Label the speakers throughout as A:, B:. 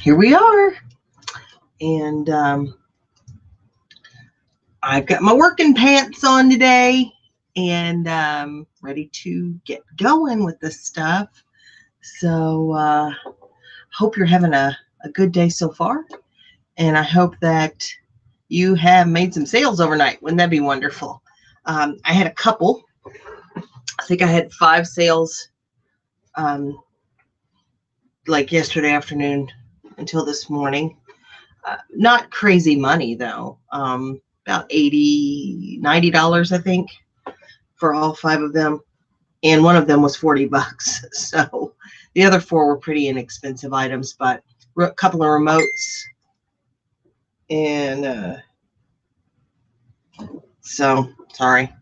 A: here we are. And I've got my working pants on today and ready to get going with this stuff. So hope you're having a good day so far. And I hope that you have made some sales overnight. Wouldn't that be wonderful? I had a couple. I think I had 5 sales like yesterday afternoon until this morning. Not crazy money though. About $80, $90, I think, for all 5 of them. And one of them was $40. So the other 4 were pretty inexpensive items, but a couple of remotes and so sorry.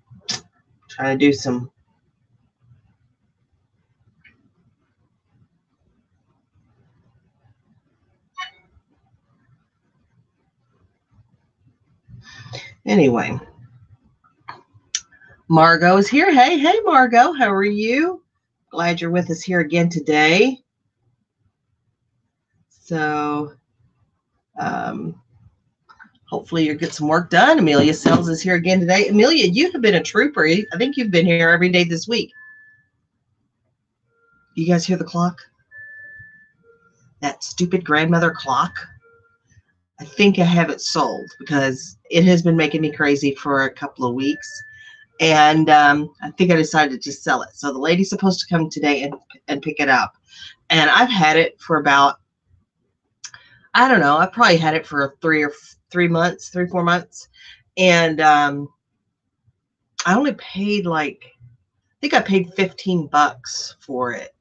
A: Trying to do some anyway. Margot is here. Hey, Margot, how are you? Glad you're with us here again today. So, hopefully you'll get some work done. Amelia Sells is here again today. Amelia, you have been a trooper. I think you've been here every day this week. You guys hear the clock? That stupid grandmother clock. I think I have it sold because it has been making me crazy for a couple of weeks. And I think I decided to just sell it. So the lady's supposed to come today and pick it up. And I've had it for about, I don't know, I've probably had it for 3 or 4 months. And I only paid I think I paid $15 for it.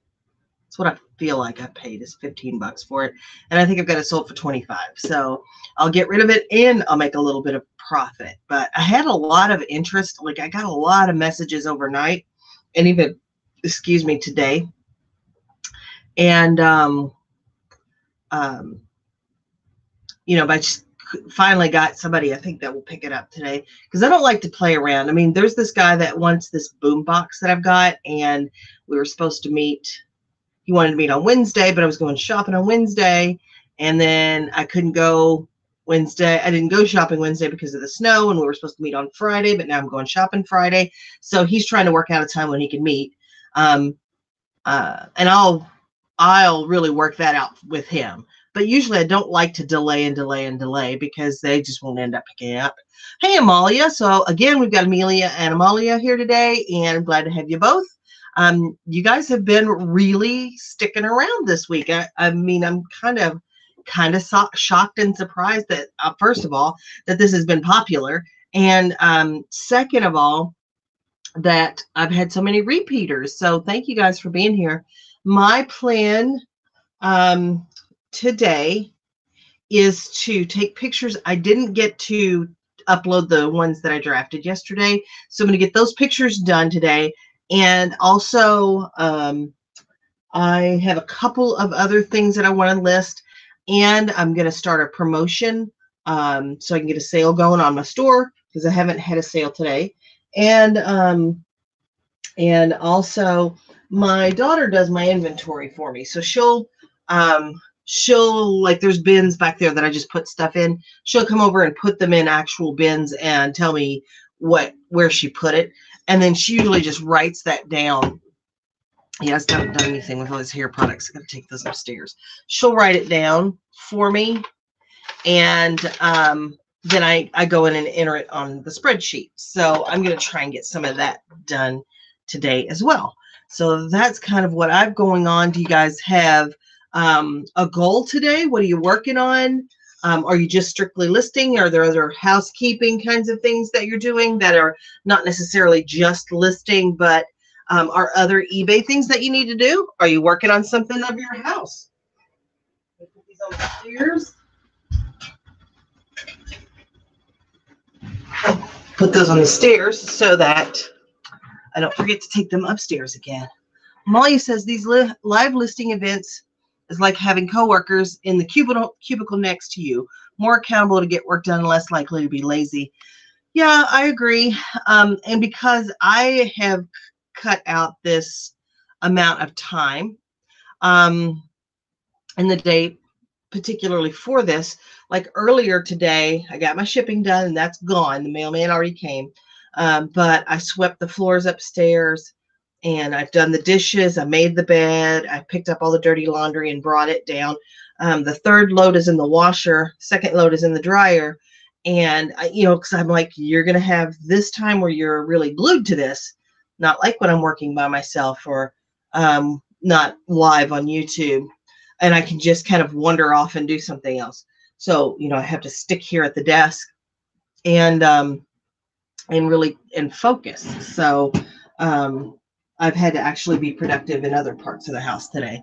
A: That's what I feel like I paid is $15 for it. And I think I've got it sold for $25. So I'll get rid of it and I'll make a little bit of profit. But I had a lot of interest. Like I got a lot of messages overnight and even, excuse me, today. And, you know, but I just finally got somebody I think that will pick it up today because I don't like to play around. I mean, there's this guy that wants this boom box that I've got and we were supposed to meet. He wanted to meet on Wednesday, but I was going shopping on Wednesday and then I couldn't go Wednesday. I didn't go shopping Wednesday because of the snow and we were supposed to meet on Friday, but now I'm going shopping Friday. So he's trying to work out a time when he can meet. And I'll really work that out with him. But usually I don't like to delay because they just won't end up picking up. Hey, Amalia. So again, we've got Amelia and Amalia here today, and I'm glad to have you both. You guys have been really sticking around this week. I mean, I'm kind of shocked and surprised that, first of all, that this has been popular. And second of all, that I've had so many repeaters. So thank you guys for being here. My plan today is to take pictures. I didn't get to upload the ones that I drafted yesterday. So I'm going to get those pictures done today. And also, I have a couple of other things that I want to list. And I'm going to start a promotion so I can get a sale going on my store because I haven't had a sale today. And also my daughter does my inventory for me. So she'll like there's bins back there that I just put stuff in. She'll come over and put them in actual bins and tell me where she put it. And then she usually just writes that down. Yes, haven't done anything with all these hair products. I got to take those upstairs. She'll write it down for me. And then I go in and enter it on the spreadsheet. So I'm going to try and get some of that done today as well. So that's kind of what I've going on. Do you guys have a goal today? What are you working on? Are you just strictly listing? Are there other housekeeping kinds of things that you're doing that are not necessarily just listing, but are other eBay things that you need to do? Are you working on something of your house? Put these on the stairs. Put those on the stairs so that I don't forget to take them upstairs again. Molly says these live listing events is like having coworkers in the cubicle next to you, more accountable to get work done, less likely to be lazy. Yeah, I agree. And because I have cut out this amount of time in the day, particularly for this. Like earlier today, I got my shipping done and that's gone. The mailman already came. But I swept the floors upstairs and I've done the dishes. I made the bed. I picked up all the dirty laundry and brought it down. The third load is in the washer. Second load is in the dryer. And, because I'm like, you're going to have this time where you're really glued to this, not like when I'm working by myself or not live on YouTube. And I can just kind of wander off and do something else. So, I have to stick here at the desk and really focus. So I've had to actually be productive in other parts of the house today.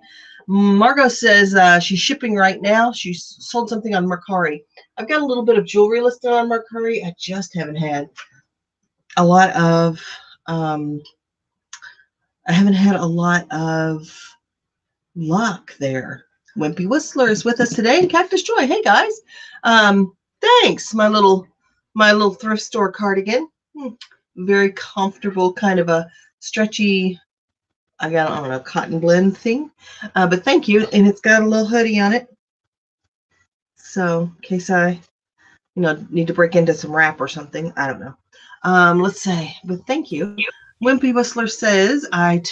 A: Margot says she's shipping right now. She sold something on Mercari. I've got a little bit of jewelry listed on Mercari. I just haven't had a lot of luck there. Wimpy Whistler is with us today, and Cactus Joy. Hey guys, thanks. My little thrift store cardigan, very comfortable, kind of a stretchy. I got on a cotton blend thing, but thank you. And it's got a little hoodie on it, so in case I, need to break into some wrap or something. I don't know. Let's say, but thank you. Wimpy Whistler says I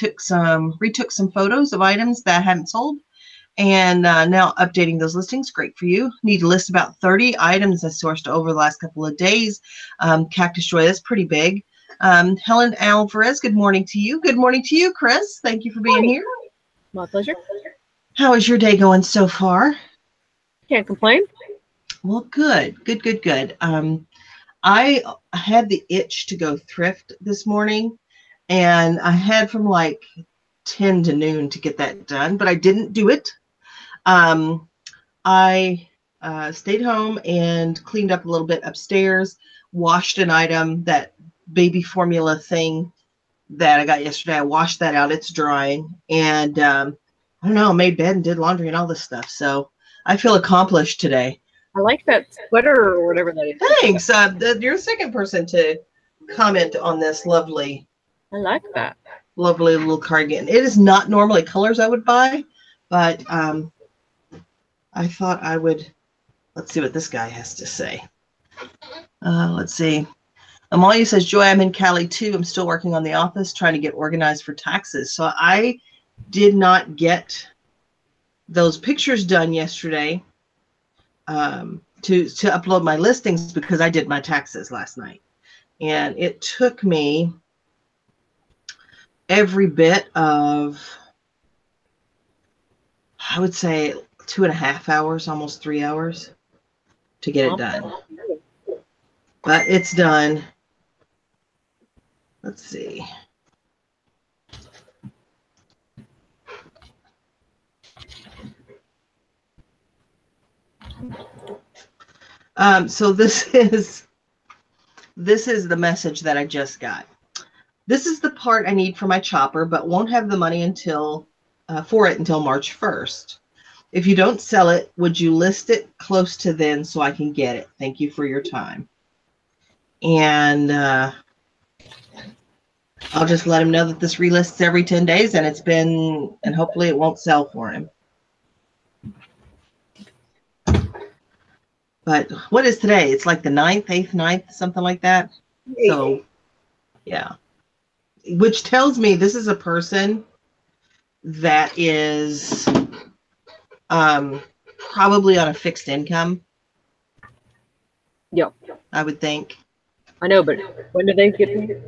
A: retook some photos of items that I hadn't sold. And now updating those listings. Great for you. Need to list about 30 items I sourced over the last couple of days. Cactus Joy, that's pretty big. Helen Alvarez, good morning to you. Good morning to you, Chris. Thank you for being here.
B: My pleasure.
A: How is your day going so far?
B: Can't complain.
A: Well, good. I had the itch to go thrift this morning, and I had from like 10 to noon to get that done, but I didn't do it. I stayed home and cleaned up a little bit upstairs, washed an item, that baby formula thing that I got yesterday. I washed that out. It's drying. And I don't know, made bed and did laundry and all this stuff. So I feel accomplished today.
B: I like that sweater or whatever that is.
A: Thanks. You're the second person to comment on this lovely.
B: I like that.
A: Lovely little cardigan. It is not normally colors I would buy, but I thought I would. Let's see what this guy has to say. Let's see. Amalia says, Joy, I'm in Cali too. I'm still working on the office, trying to get organized for taxes. So I did not get those pictures done yesterday to upload my listings because I did my taxes last night. And it took me every bit of, I would say, 2.5 hours, almost 3 hours to get it done. But it's done. Let's see. So this is the message that I just got. This is the part I need for my chopper, but won't have the money until March 1st. If you don't sell it, would you list it close to then so I can get it? Thank you for your time. And I'll just let him know that this relists every 10 days and and hopefully it won't sell for him. But what is today? It's like the 9th, 8th, 9th, something like that. So, yeah. Which tells me this is a person that is probably on a fixed income.
B: Yeah.
A: I would think.
B: I know, but when did they get paid?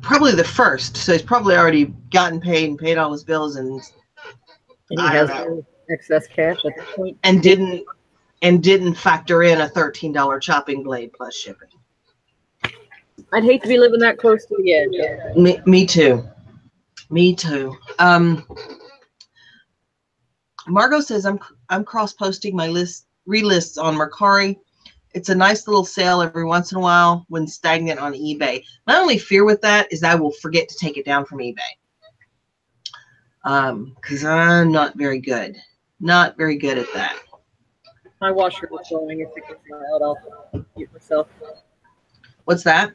A: Probably the 1st. So he's probably already gotten paid and paid all his bills and
B: he has excess cash at this point.
A: And didn't factor in a $13 chopping blade plus shipping.
B: I'd hate to be living that close to the edge.
A: Me too. Me too. Margot says I'm cross-posting my relists on Mercari. It's a nice little sale every once in a while when stagnant on eBay. My only fear with that is I will forget to take it down from eBay. Because I'm not very good. Not very good at that.
B: My washer was going. If it gets loud, I'll mute myself.
A: What's that?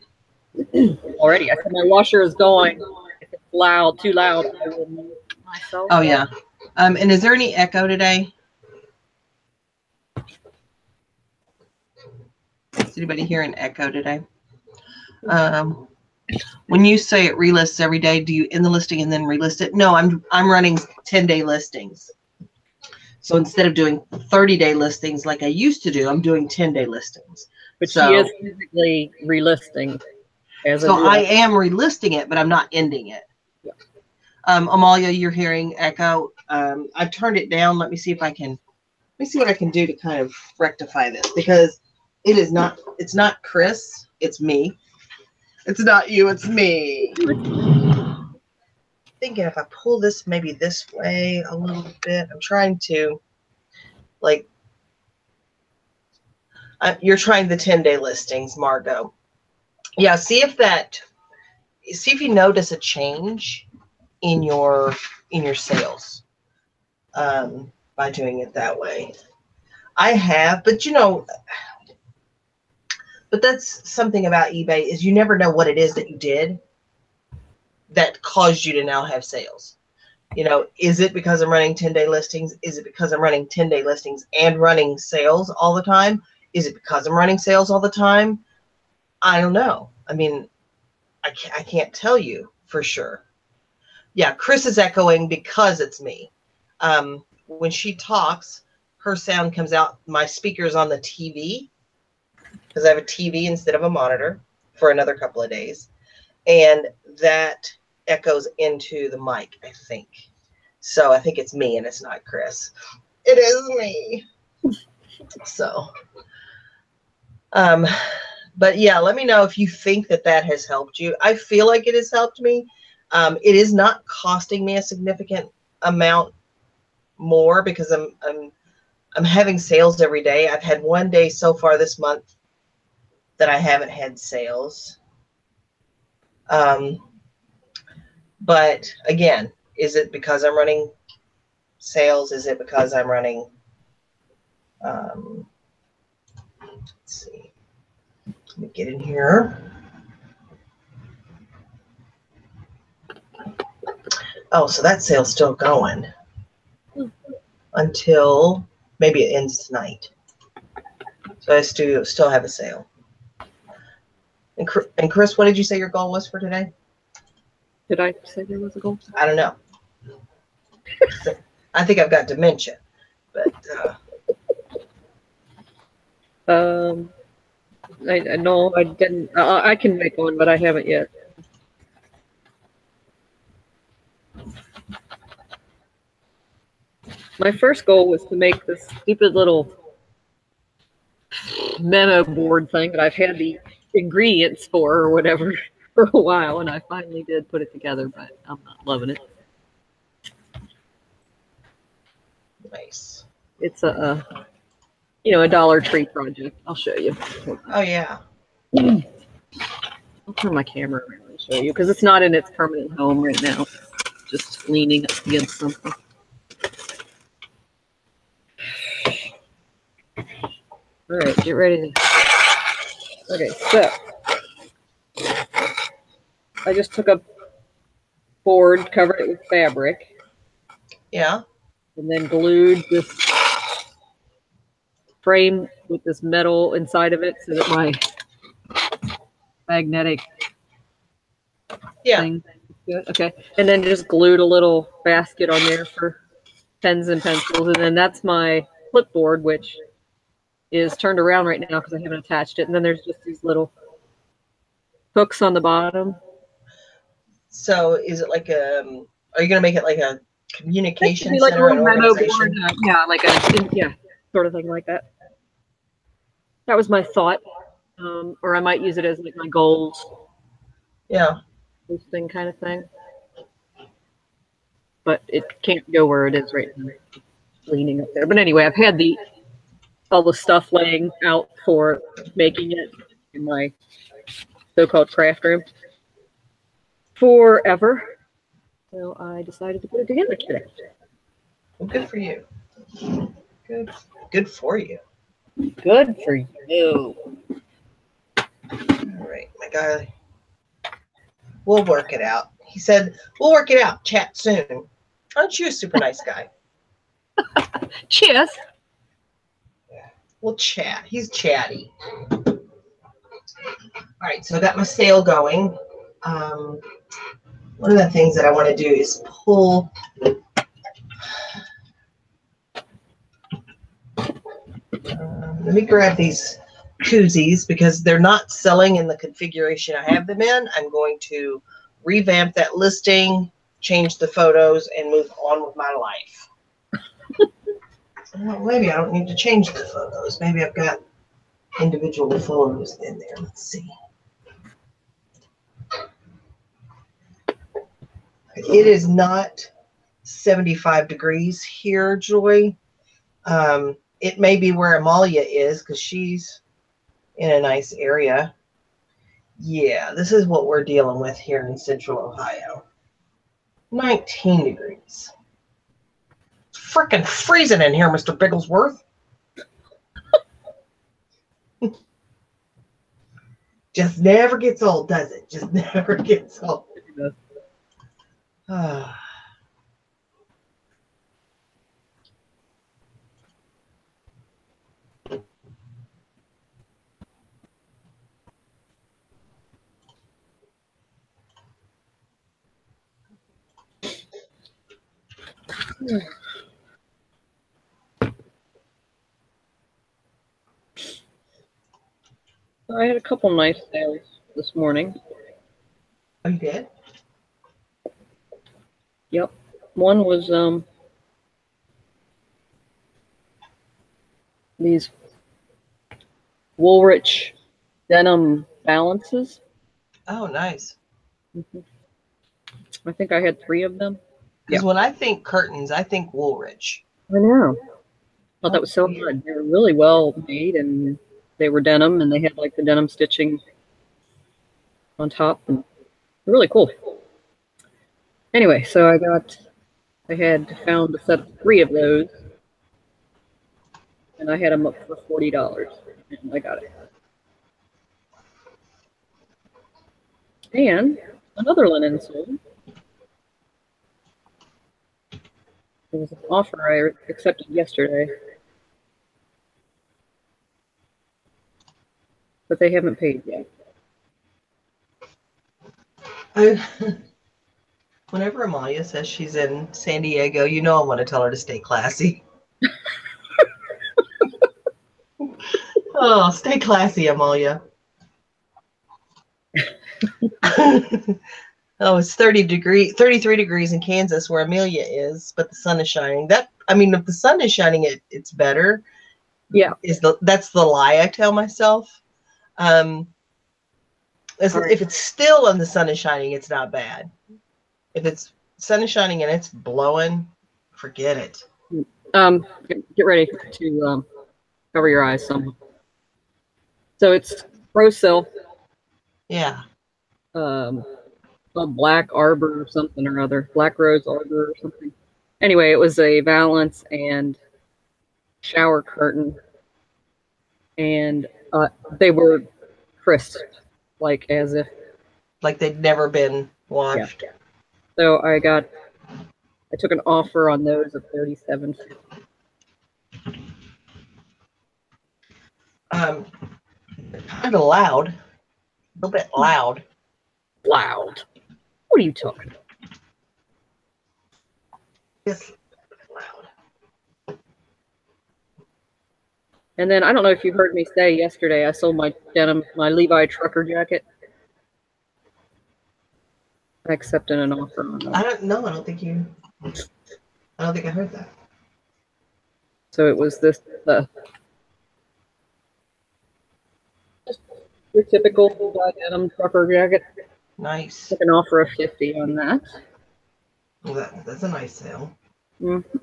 B: Already. I said my washer is going. If it's loud, too loud, I will mute myself.
A: Oh, yeah. And is there any echo today? Is anybody hearing echo today? When you say it relists every day, do you end the listing and then relist it? No, I'm running 10-day listings. So instead of doing 30-day listings like I used to do, I'm doing 10-day listings.
B: But she is physically relisting.
A: So I am relisting it, but I'm not ending it.
B: Yeah.
A: Amalia, you're hearing echo. I've turned it down. Let me see what I can do to kind of rectify this, because it's not Chris, it's me. It's not you, it's me. Thinking if I pull this maybe this way a little bit, I'm trying to, like, you're trying the 10-day listings, Margot. Yeah, see if you notice a change in your sales by doing it that way. I have, but but that's something about eBay, is you never know what it is that you did that caused you to now have sales. Is it because I'm running 10-day listings? Is it because I'm running 10-day listings and running sales all the time? Is it because I'm running sales all the time? I don't know. I mean, I can't tell you for sure. Yeah, Chris is echoing because it's me. When she talks, her sound comes out. My speaker's on the TV, because I have a TV instead of a monitor for another couple of days. And that echoes into the mic, I think. So I think it's me and it's not Chris. It is me. So, but yeah, let me know if you think that has helped you. I feel like it has helped me. It is not costing me a significant amount more, because I'm having sales every day. I've had one day so far this month that I haven't had sales. But again, is it because I'm running sales? Is it because I'm running, let's see, let me get in here. Oh, so that sale's still going until maybe it ends tonight. So I still have a sale. And Chris, what did you say your goal was for today?
B: Did I say there was a goal?
A: I don't know. I think I've got dementia, but
B: no, I didn't. I can make one, but I haven't yet. My first goal was to make this stupid little memo board thing that I've had the ingredients for or whatever for a while, and I finally did put it together, but I'm not loving it.
A: Nice.
B: It's a Dollar Tree project. I'll show you.
A: Oh yeah.
B: I'll turn my camera around and show you, because it's not in its permanent home right now. It's just leaning up against something. All right, get ready. Okay, so I just took a board, covered it with fabric.
A: Yeah.
B: And then glued this frame with this metal inside of it so that my magnetic thing is good. Okay. And then just glued a little basket on there for pens and pencils. And then that's my clipboard, which is turned around right now because I haven't attached it. And then there's just these little hooks on the bottom.
A: So is it like are you going to make it like a communication
B: like
A: center,
B: a
A: an organization?
B: Board, yeah, like sort of thing like that. That was my thought. Or I might use it as like my goals.
A: Yeah.
B: Posting kind of thing. But it can't go where it is right now. It's leaning up there. But anyway, I've had all the stuff laying out for making it in my so-called craft room forever. So I decided to put it together today.
A: Well, good for you. Good for you.
B: Good for you.
A: All right, my guy. We'll work it out. He said, we'll work it out. Chat soon. Aren't you a super nice guy?
B: Cheers.
A: We'll chat. He's chatty. All right, so I got my sale going. One of the things that I want to do is pull. Let me grab these koozies because they're not selling in the configuration I have them in. I'm going to revamp that listing, change the photos, and move on with my life. Well, maybe I don't need to change the photos. Maybe I've got individual photos in there. Let's see. It is not 75 degrees here, Joy. It may be where Amalia is because she's in a nice area. Yeah, this is what we're dealing with here in Central Ohio. 19 degrees. It's freaking freezing in here, Mr. Bigglesworth. Just never gets old, does it? Just never gets old.
B: I had a couple nice sales this morning.
A: Oh, you did?
B: Yep. One was these Woolrich denim balances.
A: Oh, nice.
B: I think I had 3 of them.
A: Because when I think curtains, I think Woolrich.
B: I know. I thought that was so good. They were really well made, and they were denim, and they had like the denim stitching on top, and really cool. Anyway, so I had found a set of 3 of those, and I had them up for $40, and I got it. And another linen sold. It was an offer I accepted yesterday, but they haven't paid yet.
A: Whenever Amalia says she's in San Diego, you know I want to tell her to stay classy. Oh, stay classy, Amalia. Oh, it's 33 degrees in Kansas where Amelia is, but the sun is shining. If the sun is shining, it's better.
B: Yeah.
A: That's the lie I tell myself. If it's still and the sun is shining, it's not bad. If it's sun is shining and it's blowing, forget it.
B: Get ready to cover your eyes some. So it's Rose Silk.
A: Yeah.
B: A Black Arbor or something or other. Black Rose Arbor or something. Anyway, it was a valance and shower curtain. And they were crisp, like as if.
A: Like they'd never been washed.
B: Yeah. So I took an offer on those of $37.50.
A: Kind of loud. A little bit loud.
B: Loud. What are you talking about?
A: Just loud.
B: And then I don't know if you heard me say yesterday, I sold my Levi trucker jacket. I accepted an offer on that.
A: I don't think I heard that.
B: So it was just your typical denim trucker jacket.
A: Nice.
B: Took an offer of $50 on that.
A: Well, that's a nice sale.
B: Mm-hmm.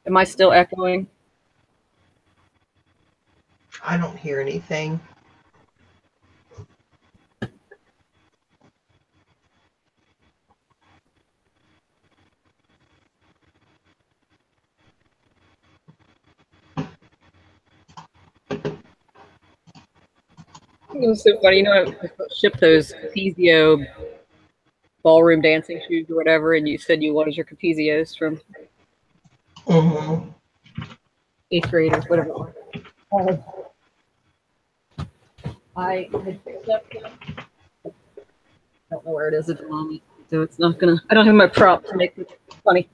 B: Am I still echoing?
A: I don't hear anything.
B: It was so funny. I shipped those Fizio ballroom dancing shoes or whatever, and you said you wanted your Capezios from
A: Mm-hmm.
B: 8th grade or whatever it was. I had picked up. I don't know where it is at the moment, so it's not gonna. I don't have my prop to make it funny.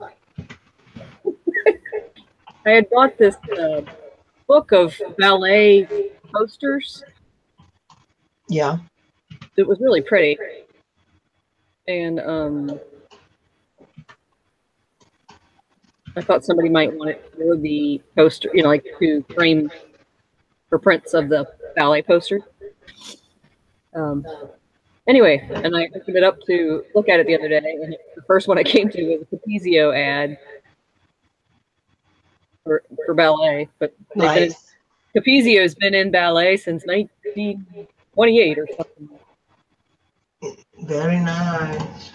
B: I had bought this book of ballet posters.
A: Yeah.
B: It was really pretty, and I thought somebody might want it for the poster, like to frame for prints of the ballet poster. Anyway, and I opened it up to look at it the other day, and the first one I came to was a Capezio ad for ballet. But
A: Nice.
B: Capezio's been in ballet since 1928 or something.
A: Very nice.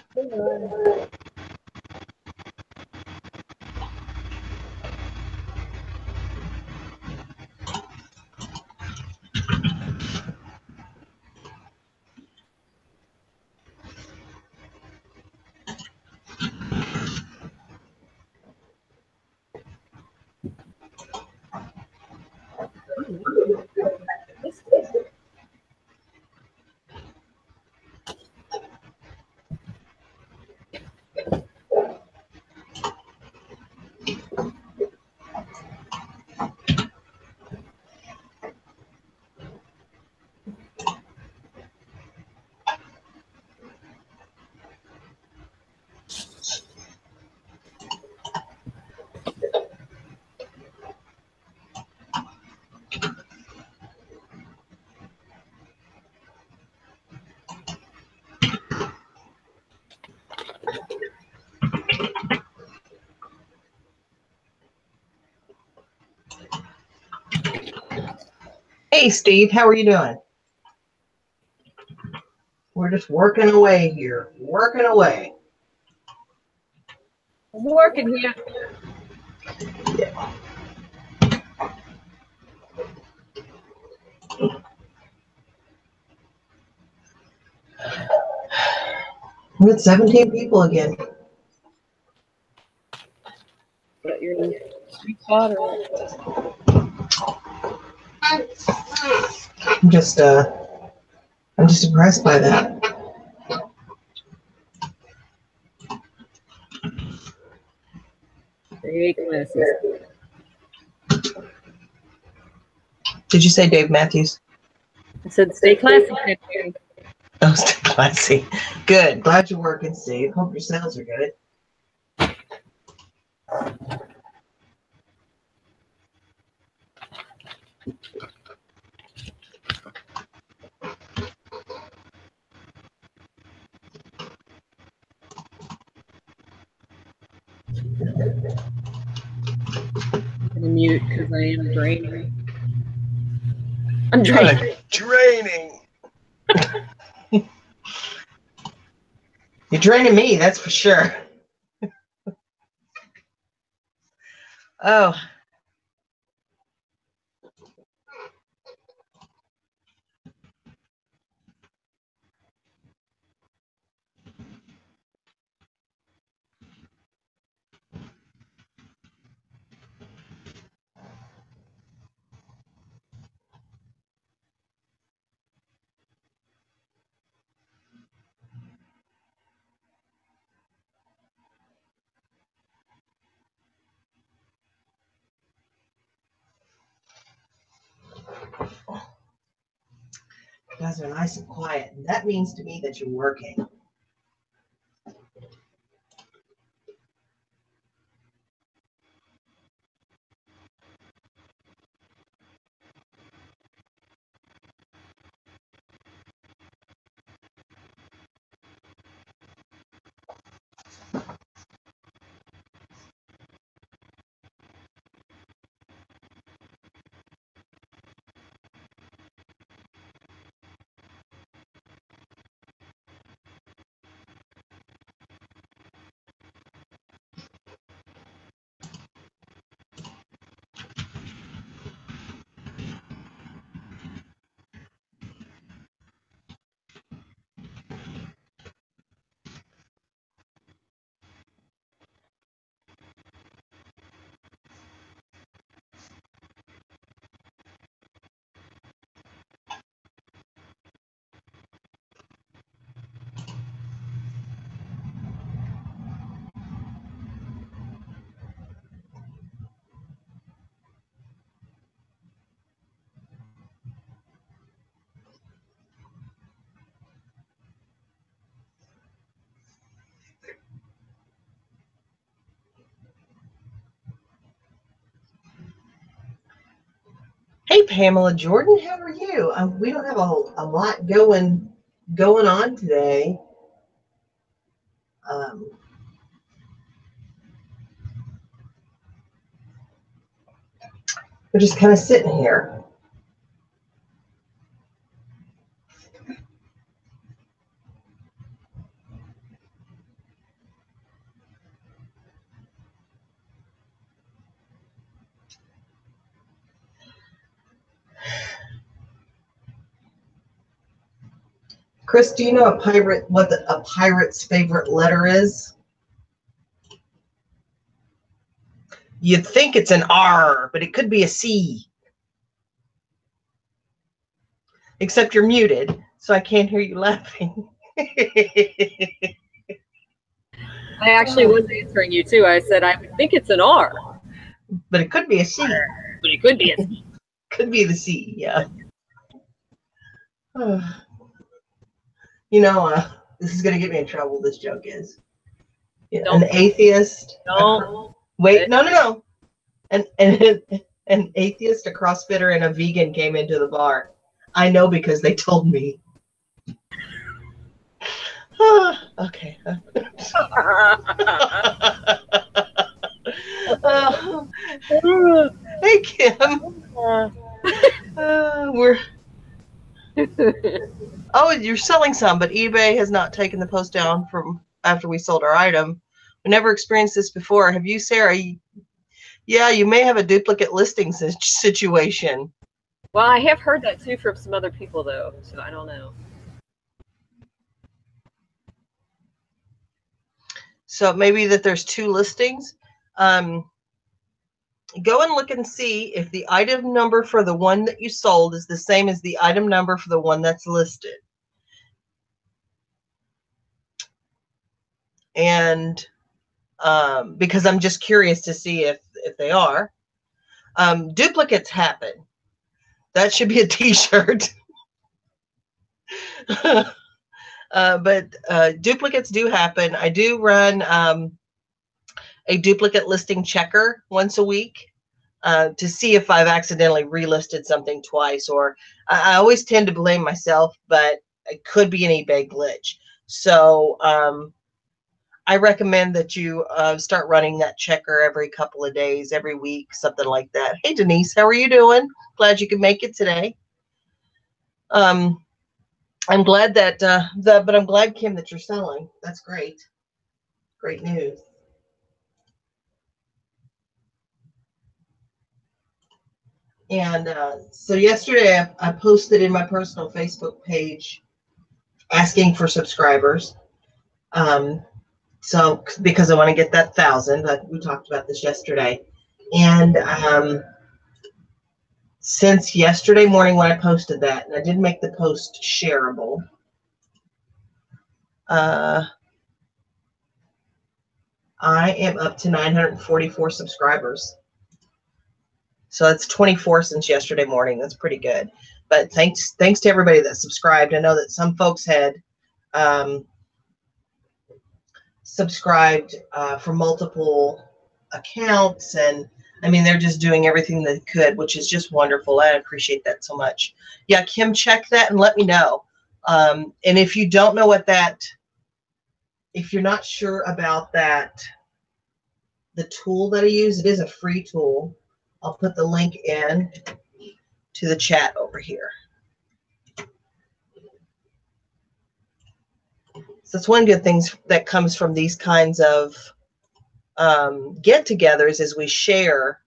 A: Hey, Steve, how are you doing? We're just working away here. Working away.
B: I'm working here.
A: Yeah. We're at 17 people again.
B: Got your sweet spot or
A: I'm just impressed by that.
B: Stay classy.
A: Did you say Dave Matthews?
B: I said stay classy. Neptune.
A: Oh, stay classy. Good. Glad you're working, Steve. Hope your sales are good.
B: I'm gonna mute because I am draining. I'm draining.
A: Draining. You're draining me, that's for sure. Oh. You guys are nice and quiet. And that means to me that you're working. Pamela. Jordan, how are you? We don't have a lot going on today. We're just kind of sitting here. Chris, do you know what a pirate's favorite letter is? You'd think it's an R, but it could be a C. Except you're muted, so I can't hear you laughing.
B: I actually was answering you too. I said I would think it's an R.
A: But it could be a C.
B: But it could be a C.
A: Could be the C, yeah. You know, this is going to get me in trouble, this joke is. An atheist. Wait, no. An atheist, a CrossFitter, and a vegan came into the bar. I know because they told me. Okay. Hey, Kim. Oh, you're selling some, but eBay has not taken the post down from after we sold our item. We never experienced this before. Have you, Sarah? Yeah, you may have a duplicate listing situation.
B: Well, I have heard that too from some other people, though, so I don't know.
A: So maybe that there's two listings. Go and look and see if the item number for the one that you sold is the same as the item number for the one that's listed. And because I'm just curious to see if they are. Duplicates happen. That should be a t-shirt. But duplicates do happen. I do run a duplicate listing checker once a week to see if I've accidentally relisted something twice, or I always tend to blame myself, but it could be an eBay glitch. So I recommend that you start running that checker every couple of days, every week, something like that. Hey, Denise, how are you doing? Glad you could make it today. I'm glad that, but I'm glad, Kim, that you're selling. That's great. Great news. And so yesterday I posted in my personal Facebook page asking for subscribers. So because I want to get that 1,000, we talked about this yesterday. And since yesterday morning when I posted that, and I did make the post shareable, I am up to 944 subscribers. So that's 24 since yesterday morning. That's pretty good. But thanks to everybody that subscribed. I know that some folks had subscribed for multiple accounts, and I mean, they're just doing everything they could, which is just wonderful. I appreciate that so much. Yeah, Kim, check that and let me know. And if you don't know what if you're not sure about the tool that I use, it is a free tool. I'll put the link in to the chat over here. So it's one good thing that comes from these kinds of get-togethers is we share.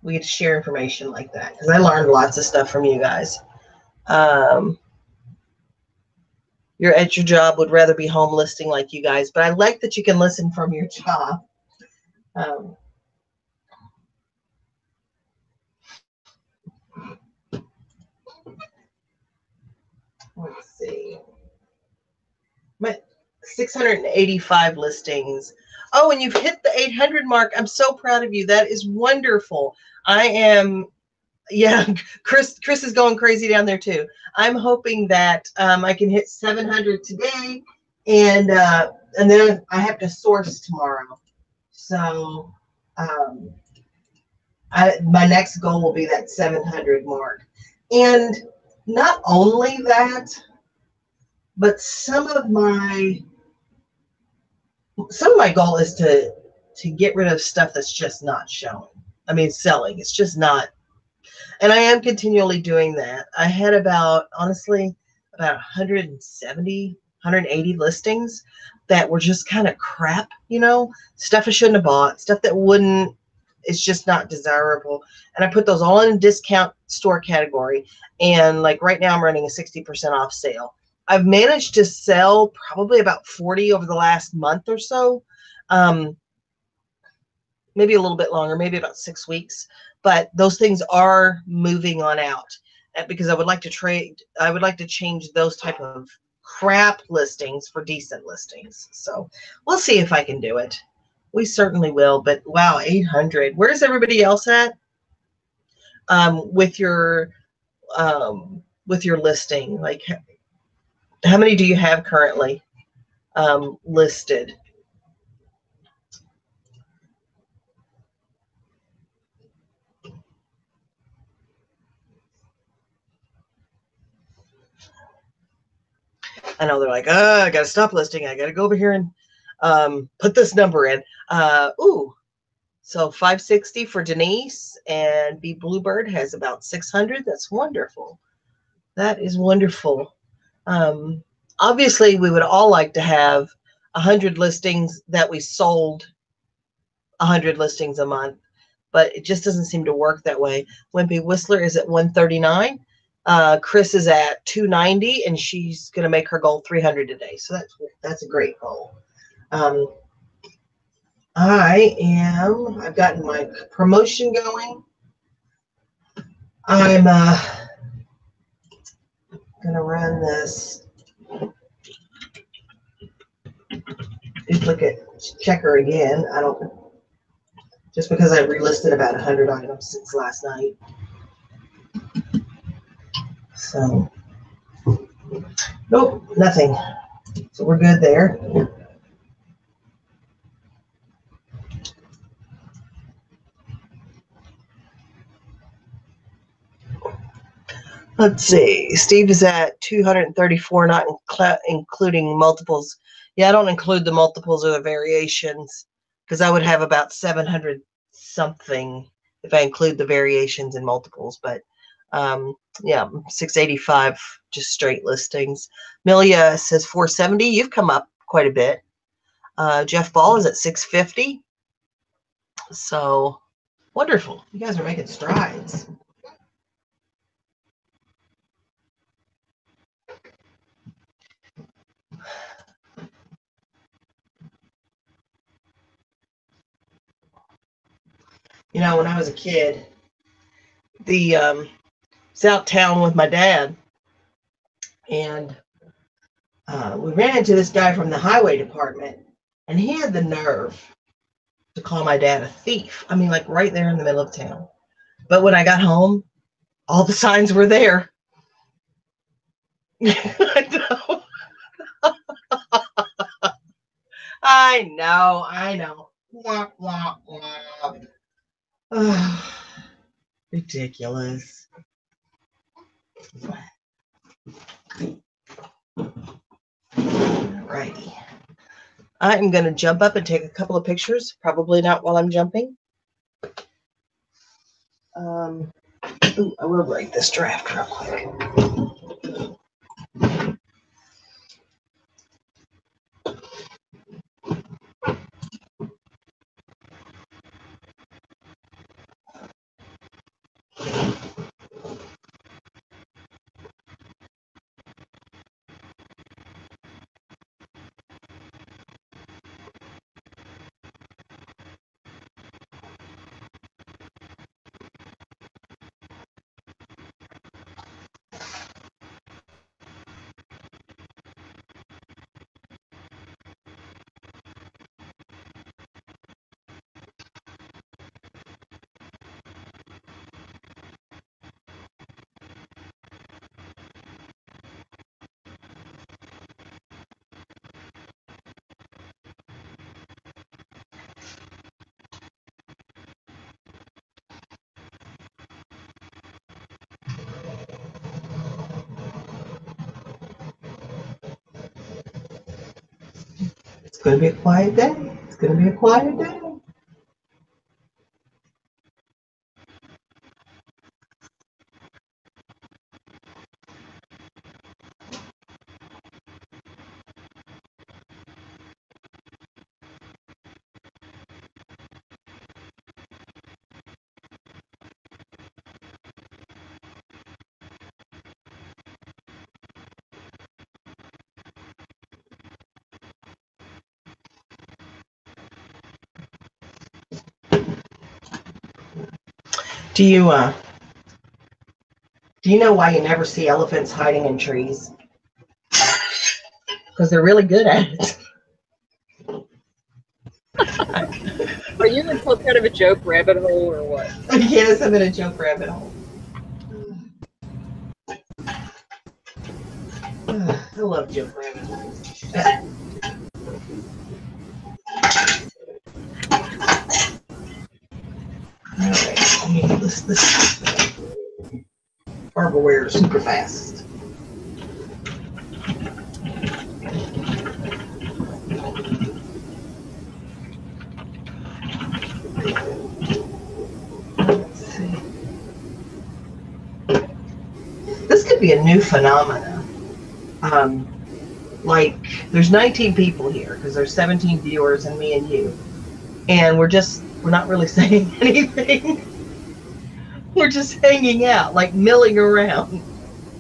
A: We get to share information like that because I learned lots of stuff from you guys. You're at your job, would rather be home listing like you guys, but I like that you can listen from your job. Let's see. My 685 listings. Oh, and you've hit the 800 mark. I'm so proud of you. That is wonderful. I am, yeah, Chris is going crazy down there too. I'm hoping that I can hit 700 today, and then I have to source tomorrow. So my next goal will be that 700 mark. And not only that, but some of my goal is to get rid of stuff that's just not showing. I mean, selling. It's just not. And I am continually doing that. I had honestly, about 170, 180 listings that were just kind of crap, stuff I shouldn't have bought, stuff that it's just not desirable. And I put those all in a discount store category. And like right now I'm running a 60% off sale. I've managed to sell probably about 40 over the last month or so. Maybe a little bit longer, maybe about 6 weeks. But those things are moving on out because I would like to change those type of crap listings for decent listings. So we'll see if I can do it. We certainly will. But wow, 800. Where's everybody else at? With your listing, like how many do you have currently listed? I know they're like, I got to stop listing. I got to go over here and put this number in. So 560 for Denise, and B Bluebird has about 600. That's wonderful. That is wonderful. Obviously, we would all like to have 100 listings that we sold 100 listings a month, but it just doesn't seem to work that way. Wimpy Whistler is at 139. Chris is at 290, and she's going to make her goal 300 today. So that's a great goal. I've gotten my promotion going. I'm going to run this duplicate checker again. Just because I relisted about 100 items since last night. So, nope, nothing. So we're good there. Let's see. Steve is at 234, not including multiples. Yeah, I don't include the multiples or the variations because I would have about 700 something if I include the variations and multiples. But yeah, 685 just straight listings. Milia says 470. You've come up quite a bit. Jeff Ball is at 650. So wonderful. You guys are making strides. When I was a kid, was out town with my dad, and we ran into this guy from the highway department, and he had the nerve to call my dad a thief. I mean, like right there in the middle of town. But when I got home, all the signs were there. I know. Wah, wah, wah. Oh, ridiculous. Alrighty. I'm going to jump up and take a couple of pictures. Probably not while I'm jumping. I will write this draft real quick. going to be a quiet day. It's going to be a quiet day. Do you know why you never see elephants hiding in trees? Because they're really good at it.
B: Are you in some kind of a joke rabbit hole or what?
A: Yes, I'm in a joke rabbit hole. I love joke rabbit holes. Alright, let me get this Farberware super fast. Let's see. This could be a new phenomenon. Like, there's 19 people here because there's 17 viewers and me and you. And we're not really saying anything. We're just hanging out, like milling around.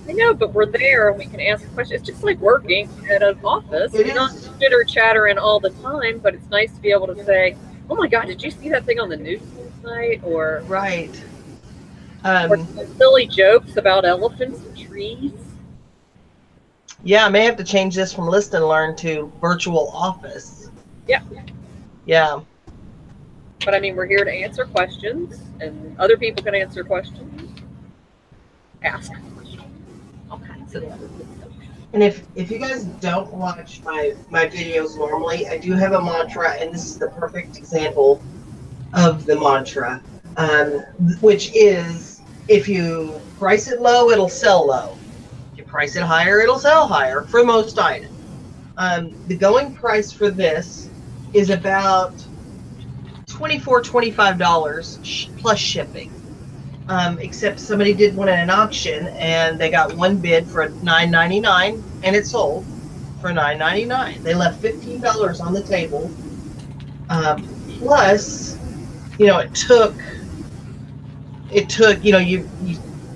B: I know, but we're there and we can ask questions. It's just like working at an office.
A: It
B: You're not
A: is.
B: chitter chattering all the time, but it's nice to be able to say, "Oh my God, did you see that thing on the news last night?" Or
A: Right.
B: or silly jokes about elephants and trees.
A: Yeah, I may have to change this from list and learn to virtual office.
B: Yeah.
A: Yeah.
B: But I mean, we're here to answer questions, and other people can answer questions, ask questions, all kinds of stuff.
A: And if you guys don't watch my videos normally, I do have a mantra, and this is the perfect example of the mantra, which is, if you price it low, it'll sell low. If you price it higher, it'll sell higher for most items. The going price for this is about $24, $25 plus shipping. Except somebody did one at an auction and they got one bid for $9.99 and it sold for $9.99. They left $15 on the table. Plus, it took,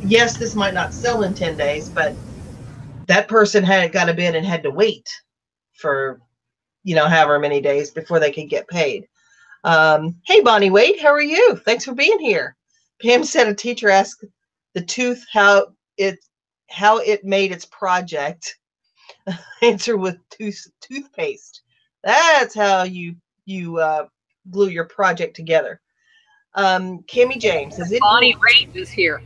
A: yes, this might not sell in 10 days, but that person got a bid and had to wait for, however many days before they could get paid. Hey, Bonnie Wade, how are you? Thanks for being here. Pam said a teacher asked the tooth how it made its project. Answer with toothpaste. That's how you glue your project together. Kimmy James, is it
B: Bonnie Raitt is here.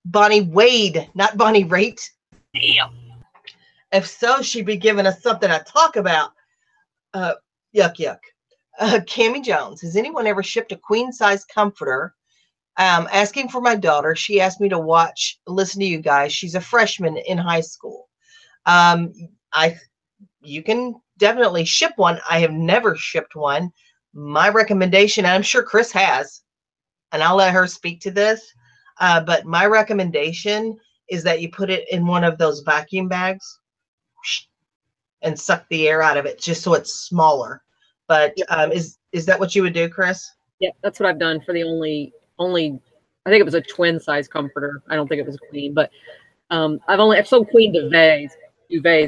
A: Bonnie Wade, not Bonnie Raitt.
B: Damn.
A: If so, she'd be giving us something to talk about. Yuck. Cammie Jones, has anyone ever shipped a queen-size comforter? Asking for my daughter. She asked me to listen to you guys. She's a freshman in high school. You can definitely ship one. I have never shipped one. My recommendation, and I'm sure Chris has, and I'll let her speak to this, but my recommendation is that you put it in one of those vacuum bags and suck the air out of it just so it's smaller. But is that what you would do, Chris?
B: Yeah, that's what I've done for the only I think it was a twin size comforter. I don't think it was a queen, but I've sold queen duvets,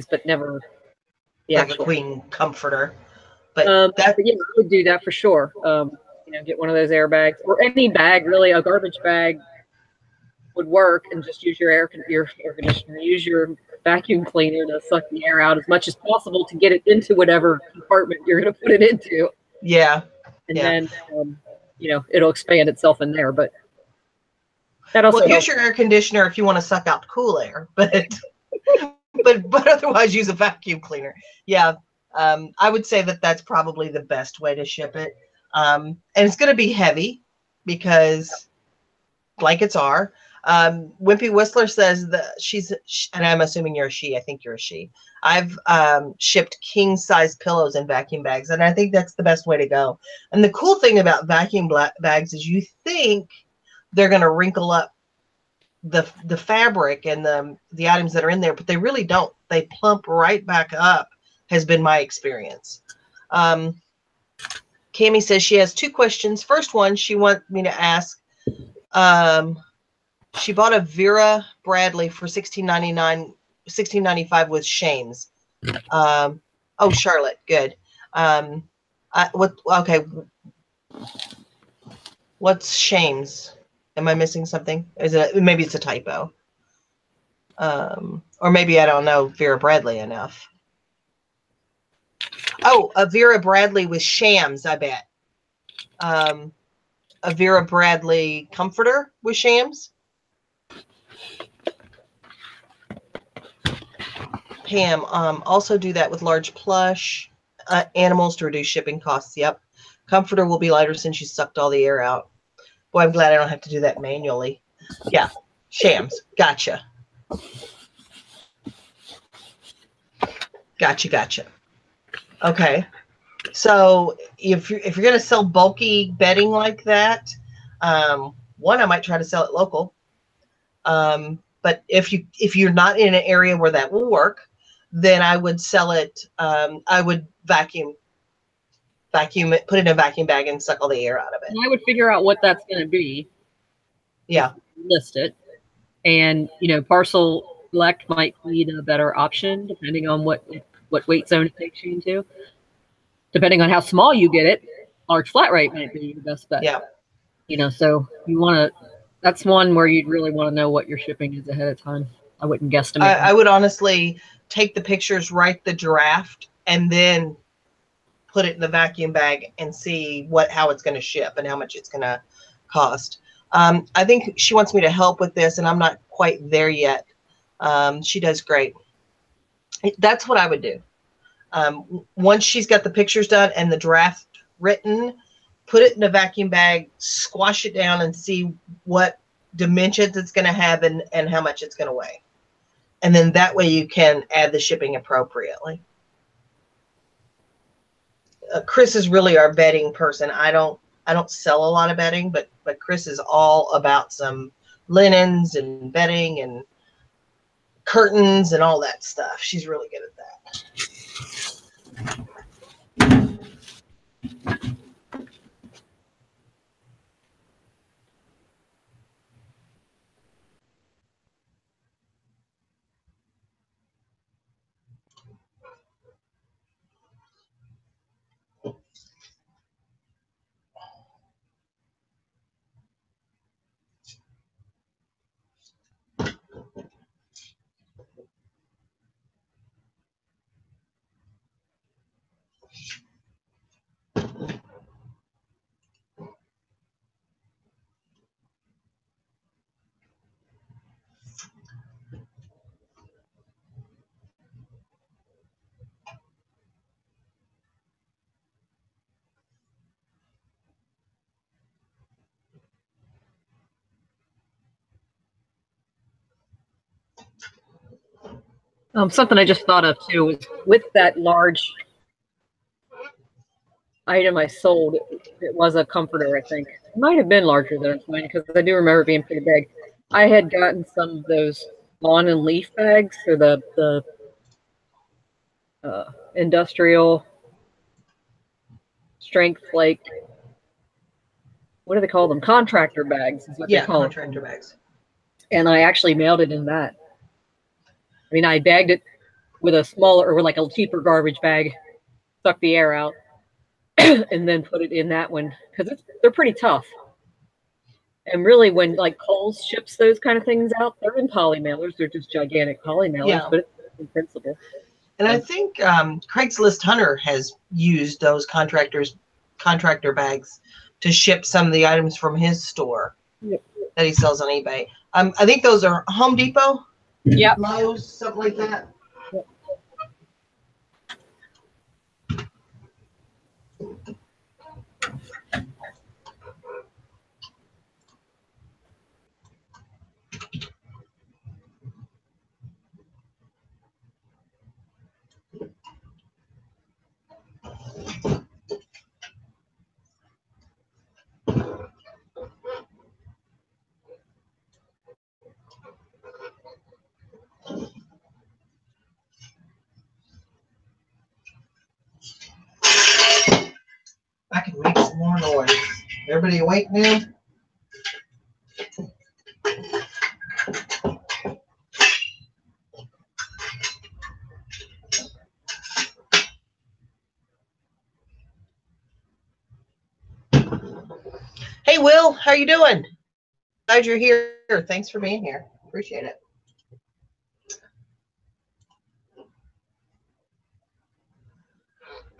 B: but never the
A: like
B: actual
A: a queen comforter. But
B: yeah, I would do that for sure. Get one of those airbags or any bag, really. A garbage bag would work, and just use your air conditioner, use your vacuum cleaner to suck the air out as much as possible to get it into whatever compartment you're going to put it into.
A: Yeah.
B: And then, it'll expand itself in there. But that also
A: use your air conditioner if you want to suck out cool air, but but otherwise use a vacuum cleaner. Yeah. I would say that that's probably the best way to ship it. And it's going to be heavy because blankets are. Wimpy Whistler says that and I'm assuming you're a she. I think you're a she. I've shipped king size pillows in vacuum bags, and I think that's the best way to go. And the cool thing about vacuum bags is you think they're going to wrinkle up the fabric and the items that are in there, but they really don't. They plump right back up, has been my experience. Cami says she has 2 questions. First one, she wants me to ask, she bought a Vera Bradley for $16.95 with shames. Oh, Charlotte, good. Okay, what's shames? Am I missing something? Maybe it's a typo. Or maybe I don't know Vera Bradley enough. Oh, a Vera Bradley with shams, I bet. A Vera Bradley comforter with shams. Pam, also do that with large plush animals to reduce shipping costs. Yep. Comforter will be lighter since you sucked all the air out. Boy, I'm glad I don't have to do that manually. Yeah. Shams. Gotcha. Gotcha. Okay. So if you're going to sell bulky bedding like that, one, I might try to sell it local. But if you're not in an area where that will work, then I would sell it. I would vacuum it, put it in a vacuum bag, and suck all the air out of it.
B: And I would figure out what that's going to be.
A: Yeah.
B: List it, and parcel select might be the better option depending on what weight zone it takes you into. Depending on how small you get it, large flat rate might be your best bet.
A: Yeah.
B: So you want to. That's one where you'd really want to know what your shipping is ahead of time. I wouldn't guesstimate.
A: I would honestly take the pictures, write the draft, and then put it in the vacuum bag and see how it's going to ship and how much it's going to cost. I think she wants me to help with this, and I'm not quite there yet. She does great. That's what I would do. Once she's got the pictures done and the draft written, put it in a vacuum bag, squash it down, and see what dimensions it's going to have and how much it's going to weigh. And then that way you can add the shipping appropriately. Chris is really our bedding person. I don't sell a lot of bedding, but Chris is all about some linens and bedding and curtains and all that stuff. She's really good at that.
B: Something I just thought of too was with that large item I sold. It was a comforter, I think. It might have been larger than mine because I do remember it being pretty big. I had gotten some of those lawn and leaf bags or the industrial strength, like what do they call them? Contractor bags is what they call
A: contractor bags.
B: And I actually mailed it in that. I mean, I bagged it with a smaller or like a cheaper garbage bag, sucked the air out, and then put it in that one because they're pretty tough. And really, when like Kohl's ships those kind of things out, they're in poly mailers. They're just gigantic poly mailers, but it's in principle.
A: And I think Craigslist Hunter has used those contractor bags to ship some of the items from his store that he sells on eBay. I think those are Home Depot.
B: Yeah.
A: Lowe's, something like that. Everybody awake now? Hey, Will, how you doing? Glad you're here. Thanks for being here. Appreciate it.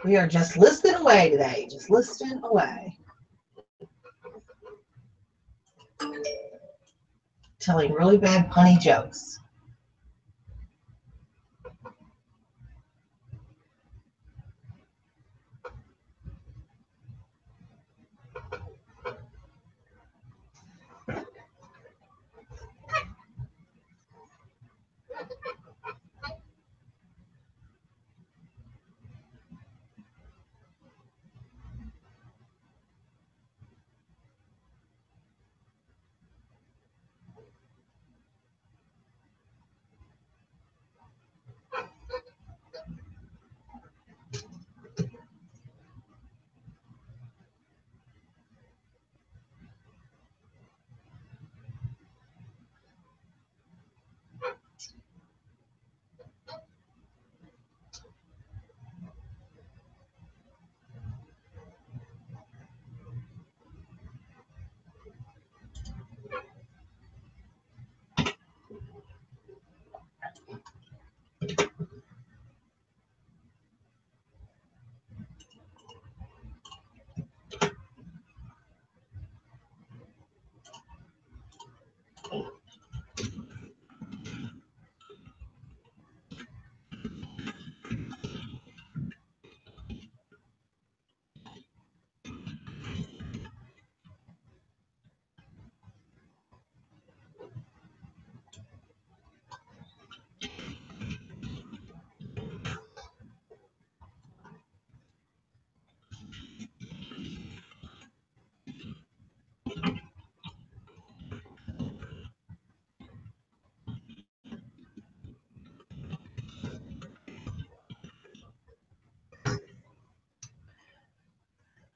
A: We are just listening away today. Just listening away. Telling really bad punny jokes.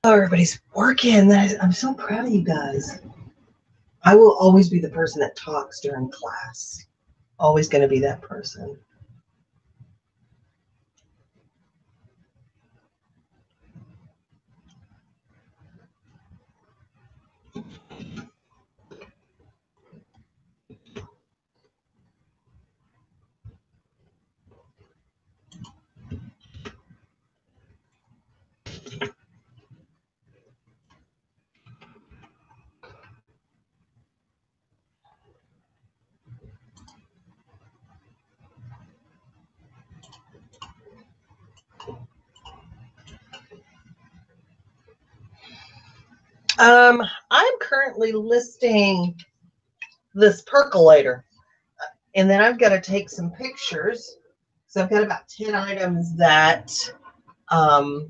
A: Oh, everybody's working. I'm so proud of you guys. I will always be the person that talks during class. Always going to be that person. I'm currently listing this percolator, and then I've got to take some pictures. So I've got about 10 items that I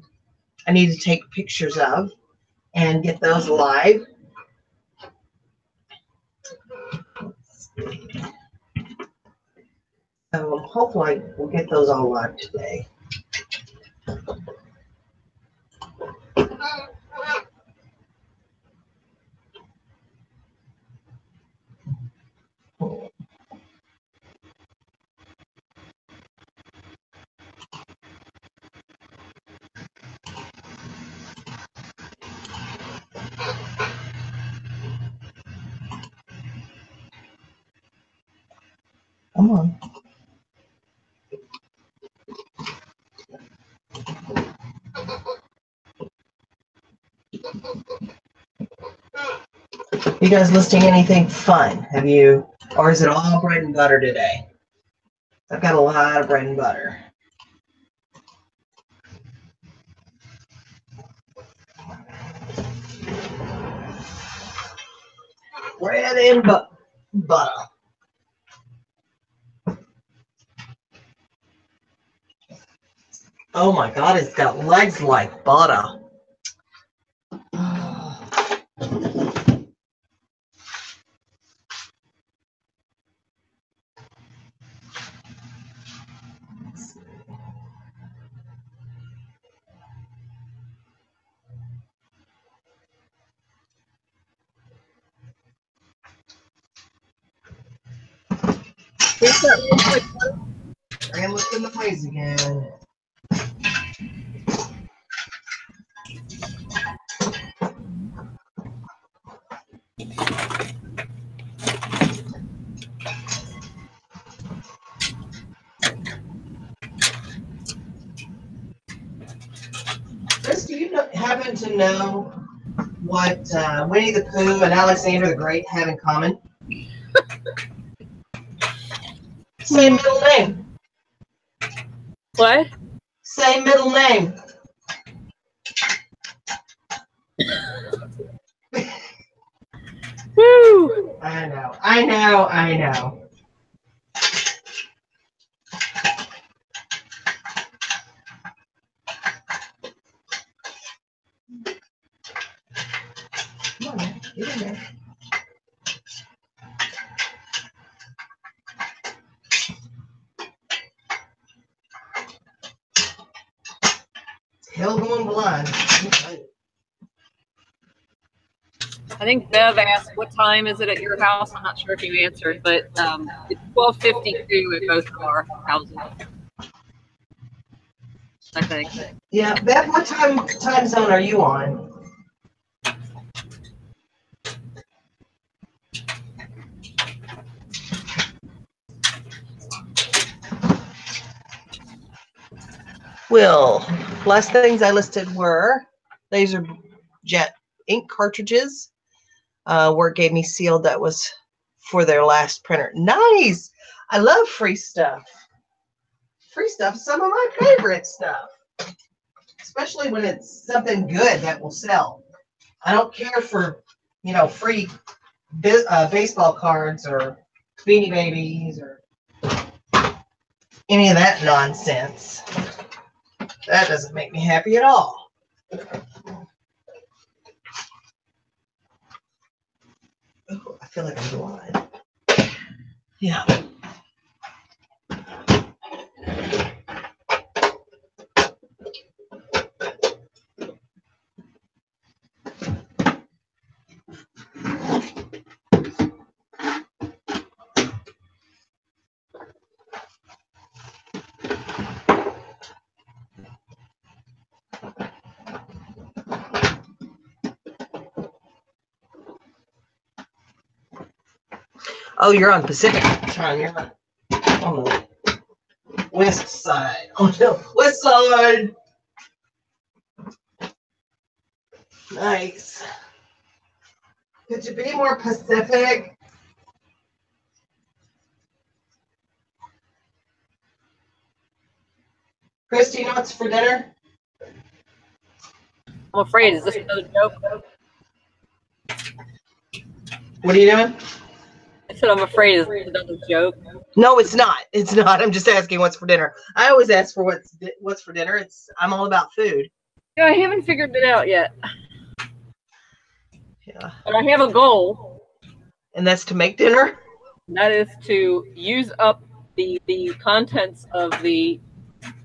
A: need to take pictures of and get those live. So hopefully we'll get those all live today. Come on. You guys listing anything fun? Have you, or is it all bread and butter today? I've got a lot of bread and butter. Bread and butter. Oh my God, it's got legs like butter.
B: Who's that?
A: I am looking the plays again. Chris, do you happen to know what Winnie the Pooh and Alexander the Great have in common? Same middle name.
B: What?
A: Same middle name.
B: Woo!
A: I know, I know, I know. Come on, man. Get in there. Hell going blind.
B: I think Bev asked, what time is it at your house? I'm not sure if you answered, but it's 12:52 at both of our houses, I think.
A: Yeah, Beth, what time zone are you on? Well, last things I listed were LaserJet ink cartridges. Work gave me sealed that was for their last printer. Nice! I love free stuff. Free stuff is some of my favorite stuff, especially when it's something good that will sell. I don't care for, free baseball cards or Beanie Babies or any of that nonsense. That doesn't make me happy at all. Oh, I feel like I'm blind. Yeah. Oh, you're on Pacific time. You're not on the west side. Oh, no. West side. Nice. Could you be more Pacific? Chris, do you know what's for dinner?
B: I'm afraid, is this another joke?
A: What are you doing?
B: I said, I'm afraid, is this another joke?
A: No, it's not. It's not. I'm just asking what's for dinner. I always ask for what's for dinner. I'm all about food.
B: Yeah, I haven't figured it out yet.
A: Yeah.
B: But I have a goal.
A: And that's to make dinner?
B: And that is to use up the contents of the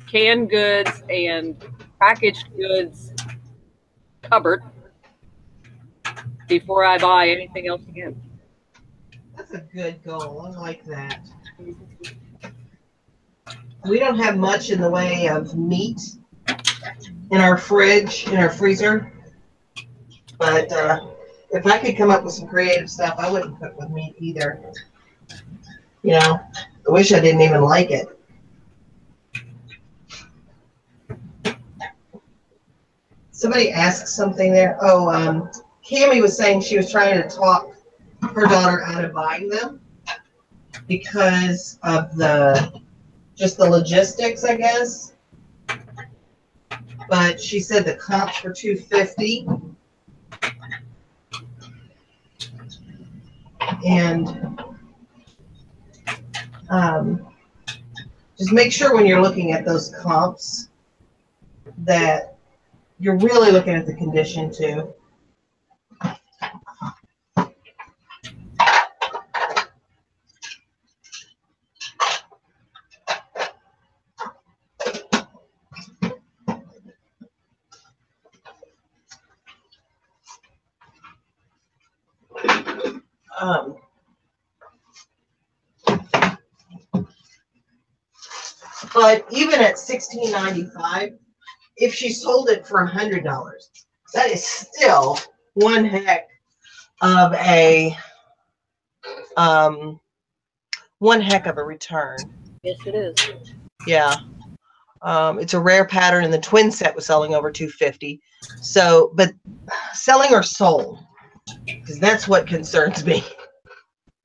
B: canned goods and packaged goods cupboard before I buy anything else again.
A: That's a good goal. I like that. We don't have much in the way of meat in our fridge, in our freezer. But if I could come up with some creative stuff, I wouldn't cook with meat either. I wish I didn't even like it. Somebody asked something there. Oh, Cammie was saying she was trying to talk her daughter out of buying them because of just the logistics, I guess. But she said the comps were $250. And just make sure when you're looking at those comps that you're really looking at the condition too. But even at $16.95, if she sold it for $100, that is still one heck of a return.
B: Yes, it is.
A: Yeah. It's a rare pattern, and the twin set was selling over $250. So, but selling or sold, because that's what concerns me.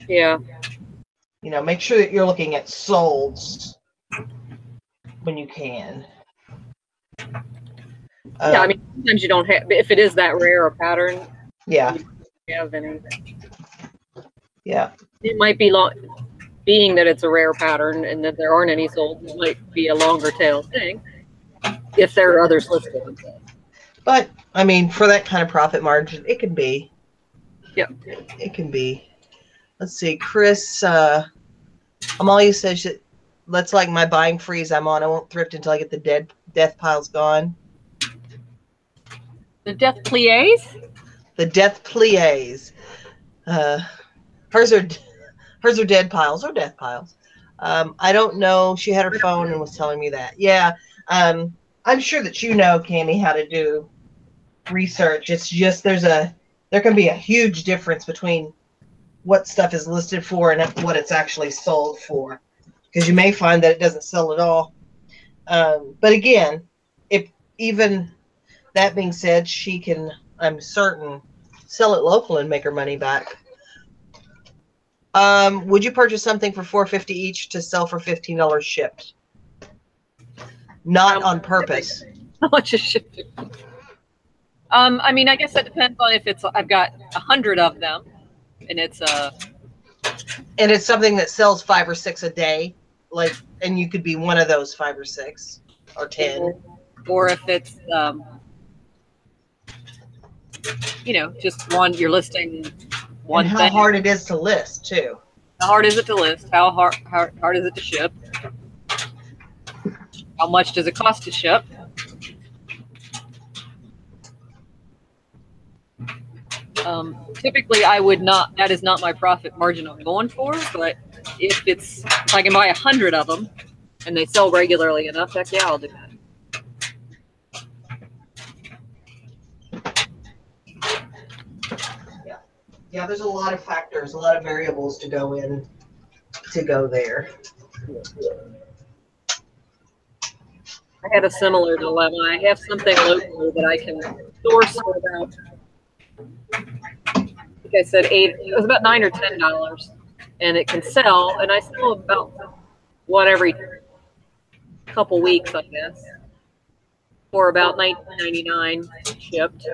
B: Yeah.
A: You know, make sure that you're looking at solds when you can.
B: Yeah, I mean, sometimes you don't have, if it is that rare a pattern.
A: Yeah.
B: You don't have any.
A: Yeah.
B: It might be long, being that it's a rare pattern and that there aren't any sold. It might be a longer tail thing if there are others listed.
A: But I mean, for that kind of profit margin, it can be.
B: Yeah.
A: It can be. Let's see, Chris. Amalia says that that's like my buying freeze I'm on. I won't thrift until I get the death piles gone.
B: The death plies?
A: The death plies. Hers are dead piles or death piles. I don't know. She had her phone and was telling me that. Yeah. I'm sure that you know, Cami, how to do research. It's just there can be a huge difference between what stuff is listed for and what it's actually sold for, because you may find that it doesn't sell at all. But again, if even that being said, she can, I'm certain, sell it local and make her money back. Would you purchase something for $4.50 each to sell for $15 shipped? Not on purpose.
B: How much is shipping? I mean, I guess that depends on if it's, I've got 100 of them and it's
A: something that sells 5 or 6 a day, like, and you could be one of those 5 or 6 or 10.
B: Or if it's, you know, just one, you're listing one
A: and how
B: thing.
A: hard it is to list too.
B: How hard is it to list? How hard is it to ship? How much does it cost to ship? Typically, I would not. That is not my profit margin I'm going for. But if I can buy 100 of them and they sell regularly enough, heck yeah, I'll do that.
A: Yeah, there's a lot of factors, a lot of variables to go there.
B: I had a similar dilemma. I have something locally that I can source for about, like I said, it was about $9 or $10, and it can sell, and I sell about every couple weeks, I guess, for about $19.99 shipped.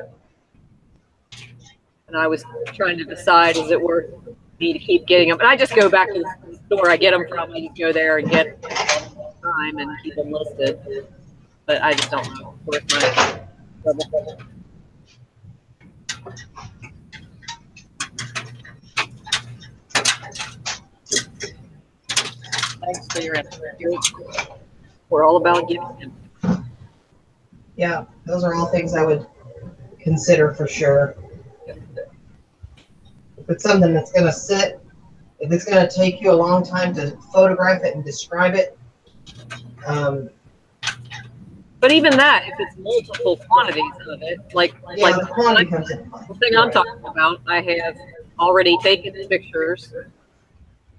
B: And I was trying to decide, is it worth me to keep getting them? And I just go back to the store I get them from. I just go there and get time and keep them listed. But I just don't know. Worth my trouble. Thanks for your input. We're all about giving them.
A: Yeah, those are all things I would consider for sure. If it's something that's going to sit, if it's going to take you a long time to photograph it and describe it.
B: But even that, if it's multiple quantities of it,
A: the quantity comes in play.
B: The thing I'm talking about, I have already taken pictures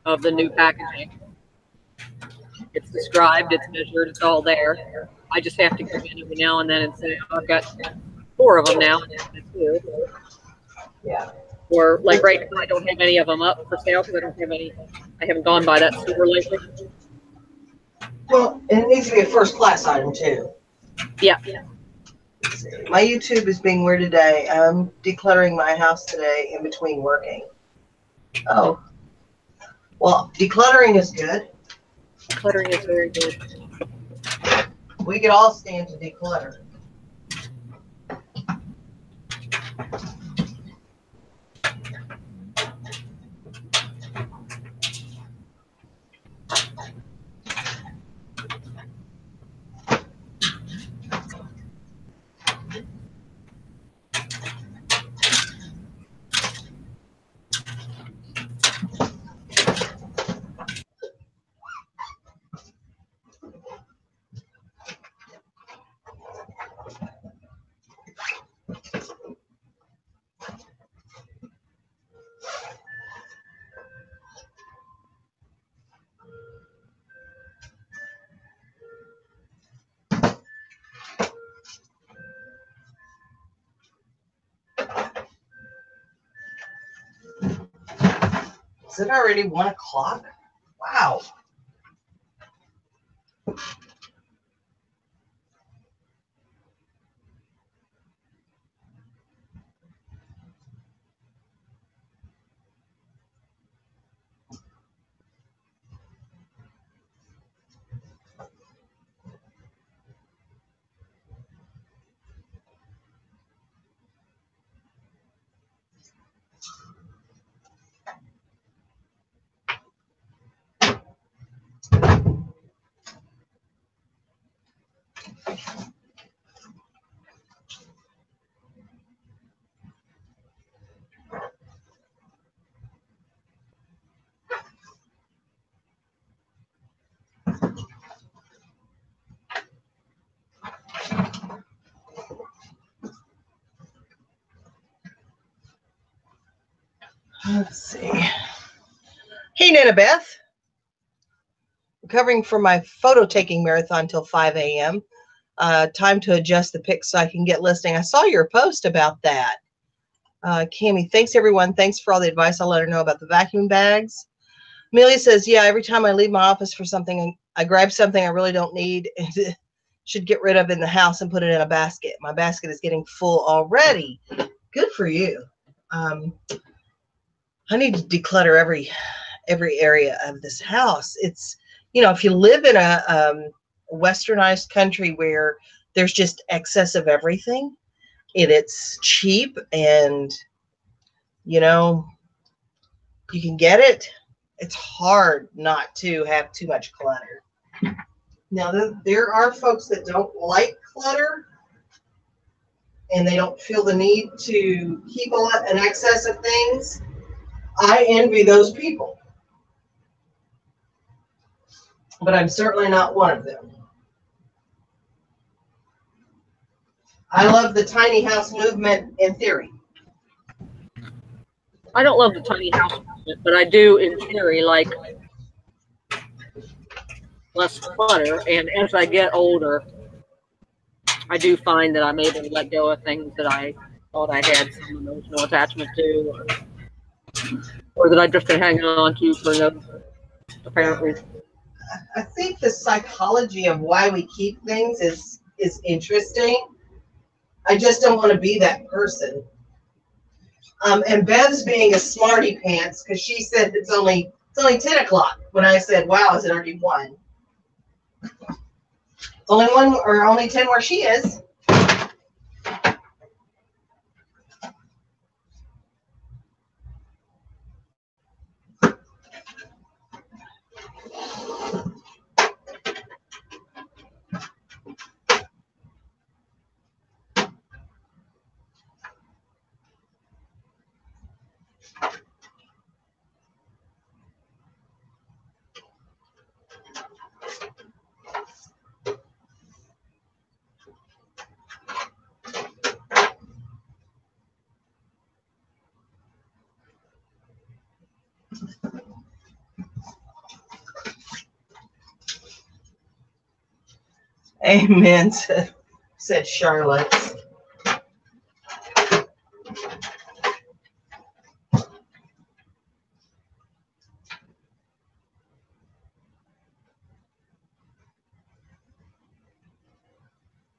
B: of the new packaging. It's described, it's measured, it's all there. I just have to go in every now and then and say, oh, I've got 4 of them now.
A: Yeah.
B: Or like right now, I don't have any of them up for sale because I haven't gone by that store lately.
A: Well, and it needs to be a first class item too.
B: Yeah.
A: My YouTube is being weird today. I'm decluttering my house today in between working. Oh. Well, decluttering is good.
B: Decluttering is very good.
A: We could all stand to declutter. Is it already 1 o'clock? Wow. Let's see. Hey, Nana Beth. Recovering from my photo taking marathon till 5 a.m. Time to adjust the pics so I can get listing. I saw your post about that. Cami, thanks everyone. Thanks for all the advice. I'll let her know about the vacuum bags. Amelia says, yeah, every time I leave my office for something, I grab something I really don't need and should get rid of in the house and put it in a basket. My basket is getting full already. Good for you. I need to declutter every area of this house. It's, you know, if you live in a westernized country where there's just excess of everything and it's cheap and, you know, you can get it, it's hard not to have too much clutter. Now, there are folks that don't like clutter and they don't feel the need to keep an excess of things. I envy those people, but I'm certainly not one of them. I love the tiny house movement in theory.
B: I don't love the tiny house movement, but I do in theory like less clutter. And as I get older, I do find that I'm able to let go of things that I thought I had some emotional attachment to, or that I've just been hanging on to for no apparent reason.
A: I think the psychology of why we keep things is interesting. I just don't want to be that person. And Bev's being a smarty pants because she said it's only 10 o'clock. When I said, wow, is it already 1? It's only 1 or only 10 where she is. Amen, said Charlotte.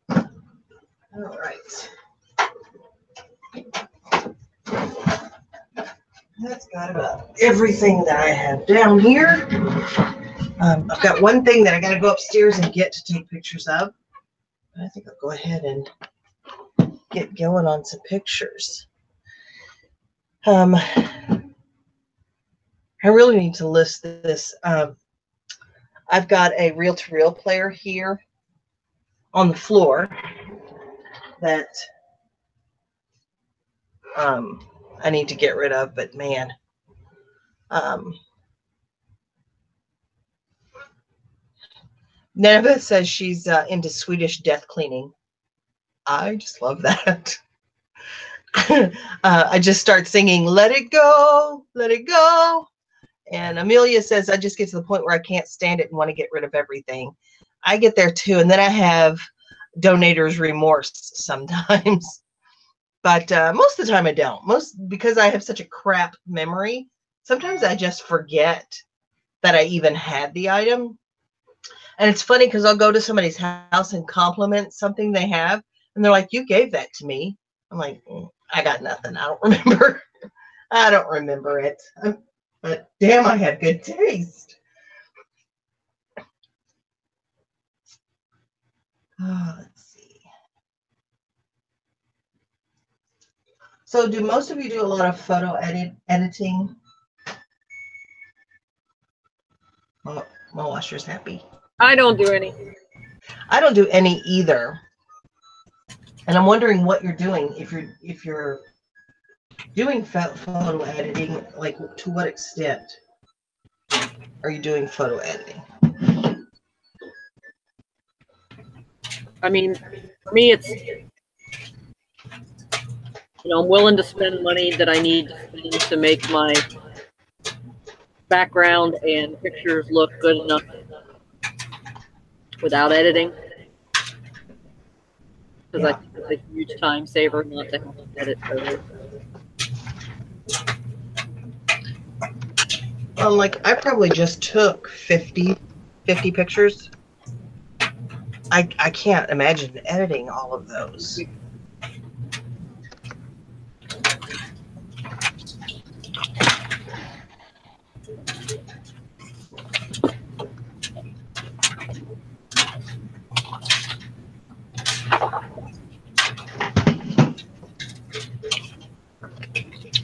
A: All right. That's got about everything that I have down here. I've got one thing that I got to go upstairs and get to take pictures of. I think I'll go ahead and get going on some pictures. I really need to list this. I've got a reel-to-reel player here on the floor that I need to get rid of, but man, Neva says she's into Swedish death cleaning. I just love that. I just start singing, let it go, let it go. And Amelia says, I just get to the point where I can't stand it and want to get rid of everything. I get there too. And then I have donator's remorse sometimes. But most of the time I don't. Because I have such a crap memory, sometimes I just forget that I even had the item. And it's funny because I'll go to somebody's house and compliment something they have, and they're like, "You gave that to me." I'm like, I got nothing. I don't remember. I don't remember it. But damn, I had good taste. Let's see. So do most of you do a lot of photo editing? My washer's happy.
B: I don't do any.
A: I don't do any either. And I'm wondering what you're doing if you're doing photo editing, like to what extent are you doing photo editing?
B: I mean, for me, it's, I'm willing to spend money that I need to spend to make my background and pictures look good enough without editing. Because I think it's a huge time saver not to have to edit photos.
A: Like I probably just took 50 pictures. I can't imagine editing all of those.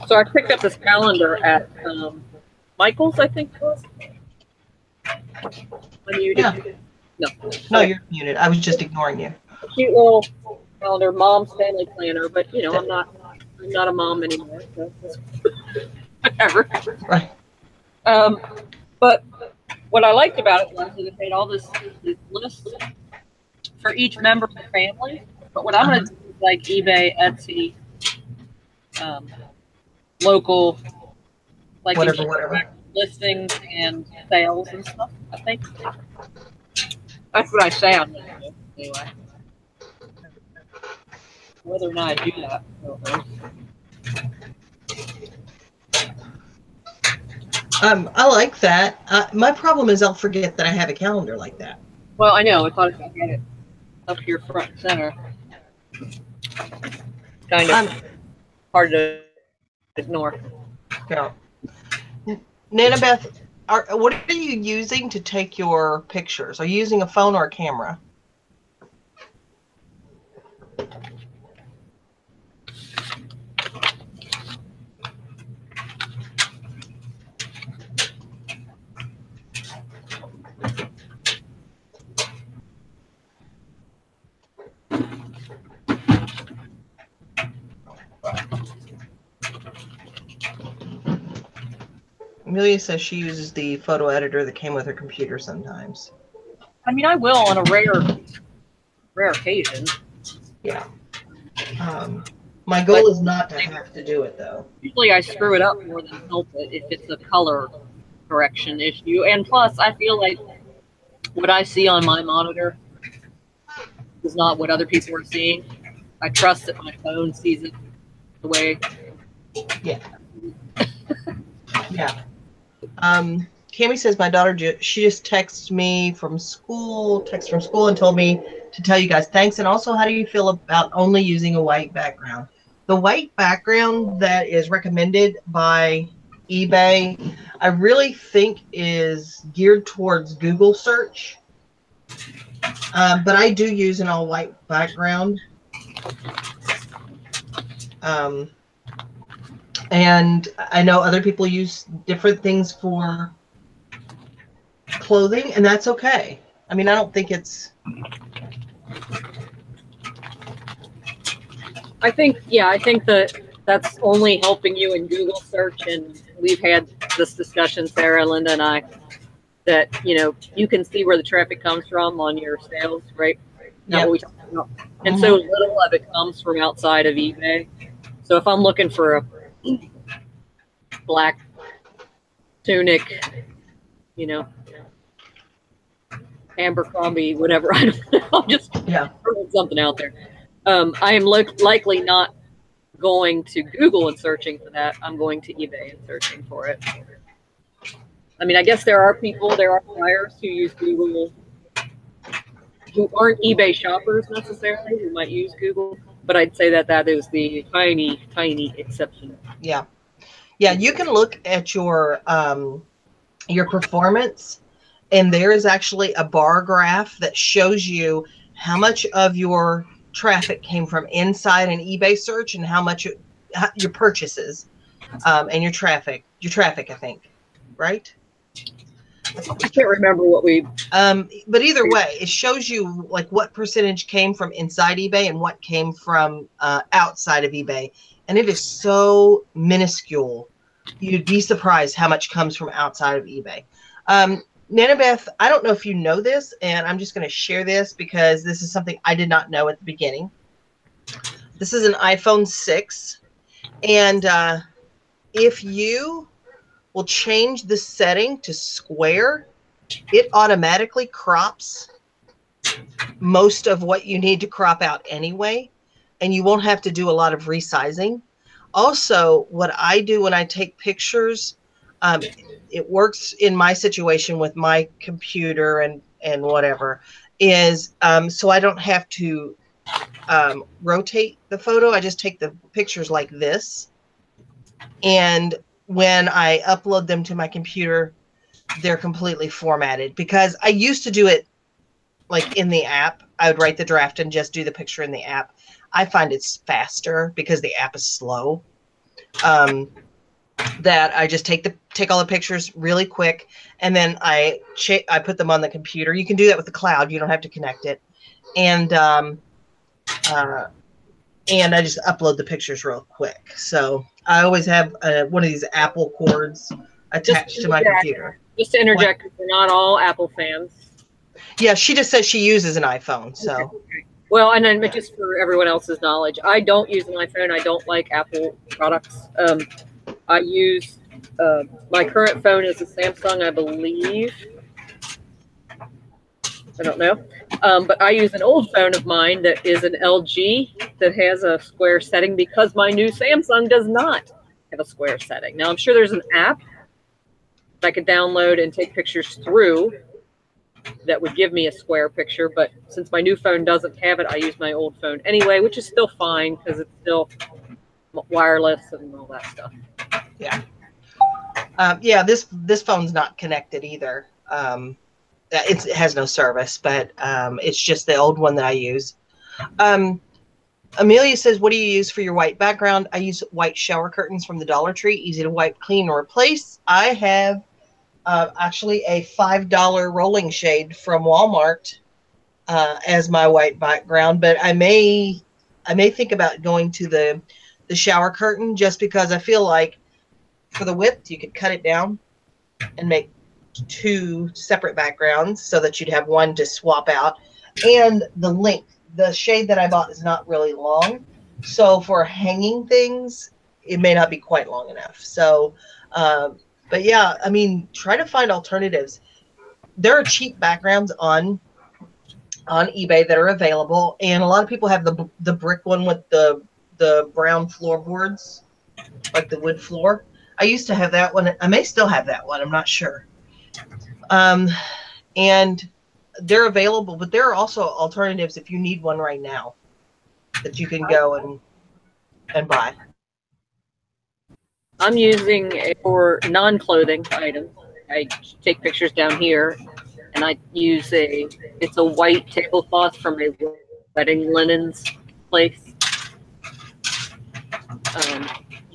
B: So I picked up this calendar at Michael's, I think it was.
A: Yeah. No, you're muted. I was just ignoring you.
B: Cute little calendar, mom's family planner, but I'm not a mom anymore, so whatever.
A: Right.
B: But what I liked about it was that it made all this list for each member of the family. But what I'm going to do is like eBay, Etsy, local, like
A: whatever
B: listings and sales and stuff. I think that's what I say on there anyway. Whether or not I do that,
A: I like that. My problem is I'll forget that I have a calendar like that.
B: Well, I know. I thought if I had it up here front and center, kind of hard to ignore.
A: Yeah. Nana Beth, what are you using to take your pictures? Are you using a phone or a camera? Amelia says she uses the photo editor that came with her computer sometimes.
B: I mean, I will on a rare occasion.
A: Yeah. My goal is not to have to do it, though.
B: Usually I screw it up more than help it if it's a color correction issue. And plus, I feel like what I see on my monitor is not what other people are seeing. I trust that my phone sees it the way.
A: Yeah. Yeah. Cami says my daughter, she just texted me from school, and told me to tell you guys thanks. And also, how do you feel about only using a white background? The white background that is recommended by eBay, I really think is geared towards Google search. But I do use an all white background. And I know other people use different things for clothing, and that's okay. I mean, I don't think it's...
B: I think that that's only helping you in Google search, and we've had this discussion, Sarah, Linda, and I, that, you can see where the traffic comes from on your sales, right? Yep. What we talked about. And so little of it comes from outside of eBay. So if I'm looking for a black tunic, Abercrombie, whatever, I don't know, I'm just throwing something out there. I am likely not going to Google and searching for that. I'm going to eBay and searching for it. I mean, I guess there are buyers who use Google who aren't eBay shoppers necessarily, who might use Google, but I'd say that is the tiny, tiny exception.
A: Yeah. Yeah, you can look at your performance, and there is actually a bar graph that shows you how much of your traffic came from inside an eBay search and how much your purchases and your traffic, I think, right?
B: I can't remember what we.
A: But either way, it shows you like what percentage came from inside eBay and what came from outside of eBay, and it is so minuscule. You'd be surprised how much comes from outside of eBay. Nanabeth, I don't know if you know this, and I'm just going to share this because this is something I did not know at the beginning. This is an iPhone 6, and if you will change the setting to square, it automatically crops most of what you need to crop out anyway, and you won't have to do a lot of resizing. Also, what I do when I take pictures, it works in my situation with my computer and whatever, is so I don't have to rotate the photo. I just take the pictures like this, and when I upload them to my computer, they're completely formatted, because I used to do it like in the app. I would write the draft and just do the picture in the app. I find it's faster because the app is slow. That I just take all the pictures really quick, and then I put them on the computer. You can do that with the cloud. You don't have to connect it. And I just upload the pictures real quick. So I always have one of these Apple cords attached to my computer.
B: Just to interject, we're not all Apple fans.
A: Yeah, she just says she uses an iPhone. So,
B: okay. Well, and then just for everyone else's knowledge, I don't use an iPhone. I don't like Apple products. I use my current phone is a Samsung, I believe. I don't know. But I use an old phone of mine that is an LG that has a square setting, because my new Samsung does not have a square setting. Now, I'm sure there's an app that I could download and take pictures through that would give me a square picture. But since my new phone doesn't have it, I use my old phone anyway, which is still fine because it's still wireless and all that stuff.
A: Yeah. Yeah, this phone's not connected either. It has no service, but it's just the old one that I use. Amelia says, what do you use for your white background? I use white shower curtains from the Dollar Tree. Easy to wipe, clean, or replace. I have actually a $5 rolling shade from Walmart as my white background, but I may think about going to the shower curtain, just because I feel like for the width, you could cut it down and make two separate backgrounds so that you'd have one to swap out. And the length, the shade that I bought is not really long, so for hanging things, it may not be quite long enough. So, but yeah, I mean, try to find alternatives. There are cheap backgrounds on eBay that are available, and a lot of people have the brick one with the brown floorboards, like the wood floor. I used to have that one. I may still have that one. I'm not sure. And they're available, but there are also alternatives if you need one right now that you can go and buy.
B: I'm using for non-clothing items. I take pictures down here, and I use it's a white tablecloth from a wedding linens place.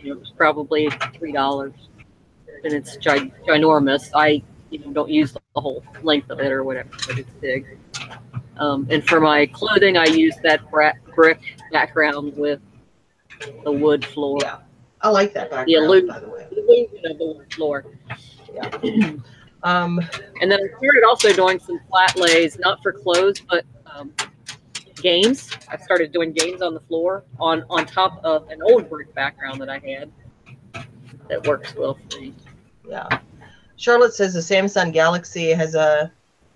B: It's probably $3, and it's ginormous. I don't use the whole length of it or whatever, but it's big. And for my clothing, I use that brick background with the wood floor.
A: Yeah, I like that background, by the way.
B: The illusion of the wood floor.
A: Yeah.
B: And then I started also doing some flat lays, not for clothes, but games. I started doing games on the floor on top of an old brick background that I had. That works well for me.
A: Yeah. Charlotte says the Samsung Galaxy has a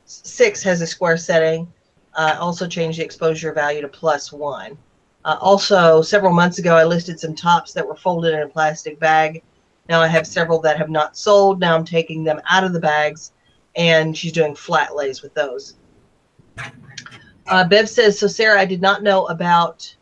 A: square setting. Also changed the exposure value to +1. Also, several months ago, I listed some tops that were folded in a plastic bag Now I have several that have not sold. Now I'm taking them out of the bags, and she's doing flat lays with those. Bev says, so Sarah, I did not know about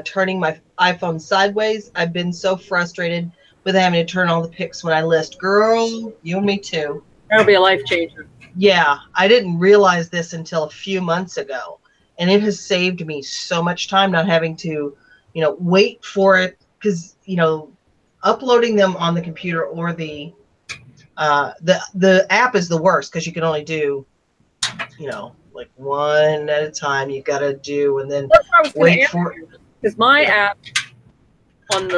A: turning my iPhone sideways. I've been so frustrated with having to turn all the pics when I list. Girl, you and me too.
B: That'll be a life changer.
A: Yeah, I didn't realize this until a few months ago, and it has saved me so much time not having to, wait for it, because, uploading them on the computer or the app is the worst, because you can only do, like one at a time. You got to do, and then wait for it.
B: Because my app on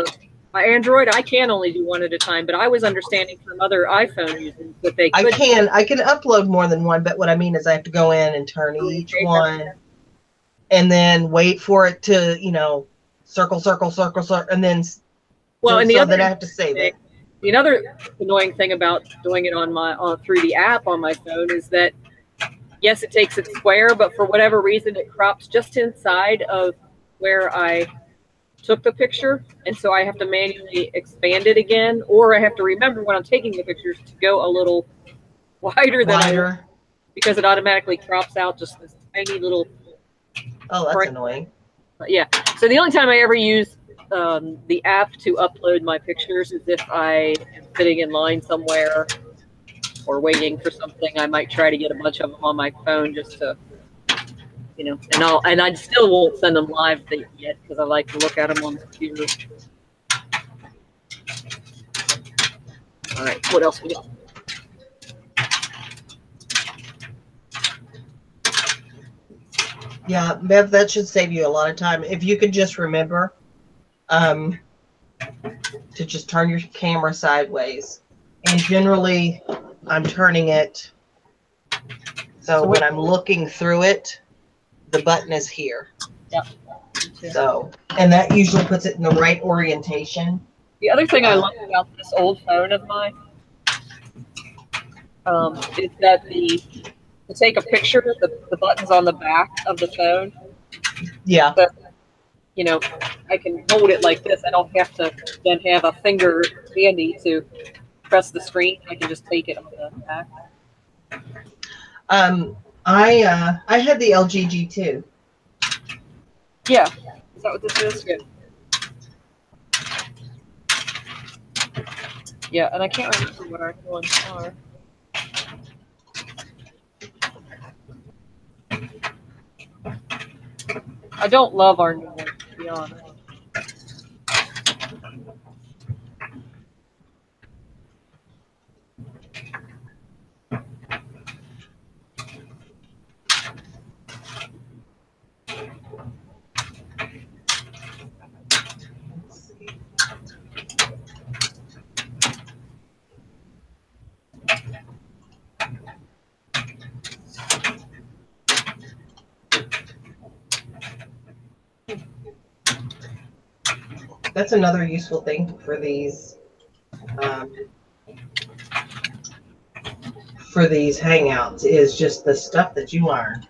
B: my Android, I can only do one at a time, but I was understanding from other iPhone users that they could.
A: I can upload more than one, but what I mean is I have to go in and turn each one, and then wait for it to, circle, and then
B: and
A: then I have to save it.
B: The other annoying thing about doing it through the app on my phone is that, yes, it takes it square, but for whatever reason, it crops just inside of where I took the picture, and so I have to manually expand it again, or I have to remember when I'm taking the pictures to go a little wider. Because it automatically crops out just this tiny little.
A: Oh, that's annoying.
B: Yeah. So the only time I ever use the app to upload my pictures is if I am sitting in line somewhere or waiting for something. I might try to get a bunch of them on my phone just to, and I still won't send them live yet because I like to look at them on the computer. All right, what else we got?
A: Yeah, Bev, that should save you a lot of time. If you could just remember to just turn your camera sideways. And generally, I'm turning it so when I'm looking through it, the button is here.
B: Yep.
A: So, and that usually puts it in the right orientation.
B: The other thing I love about this old phone of mine is that to take a picture, the button's on the back of the phone.
A: Yeah.
B: So, I can hold it like this. I don't have to then have a finger handy to press the screen. I can just take it on the back.
A: I had the LG G2.
B: Yeah. Is that what this is? Good. Yeah, and I can't remember what our ones are. I don't love our new ones, to be honest.
A: That's another useful thing for these hangouts is just the stuff that you learn.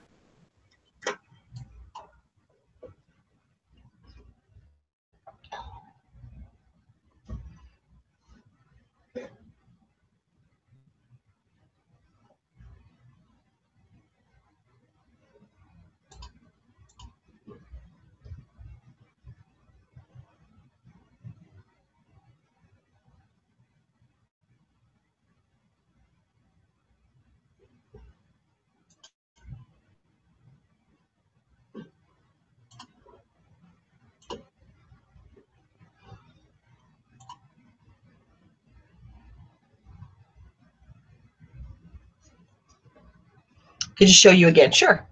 A: Could you show you again? Sure.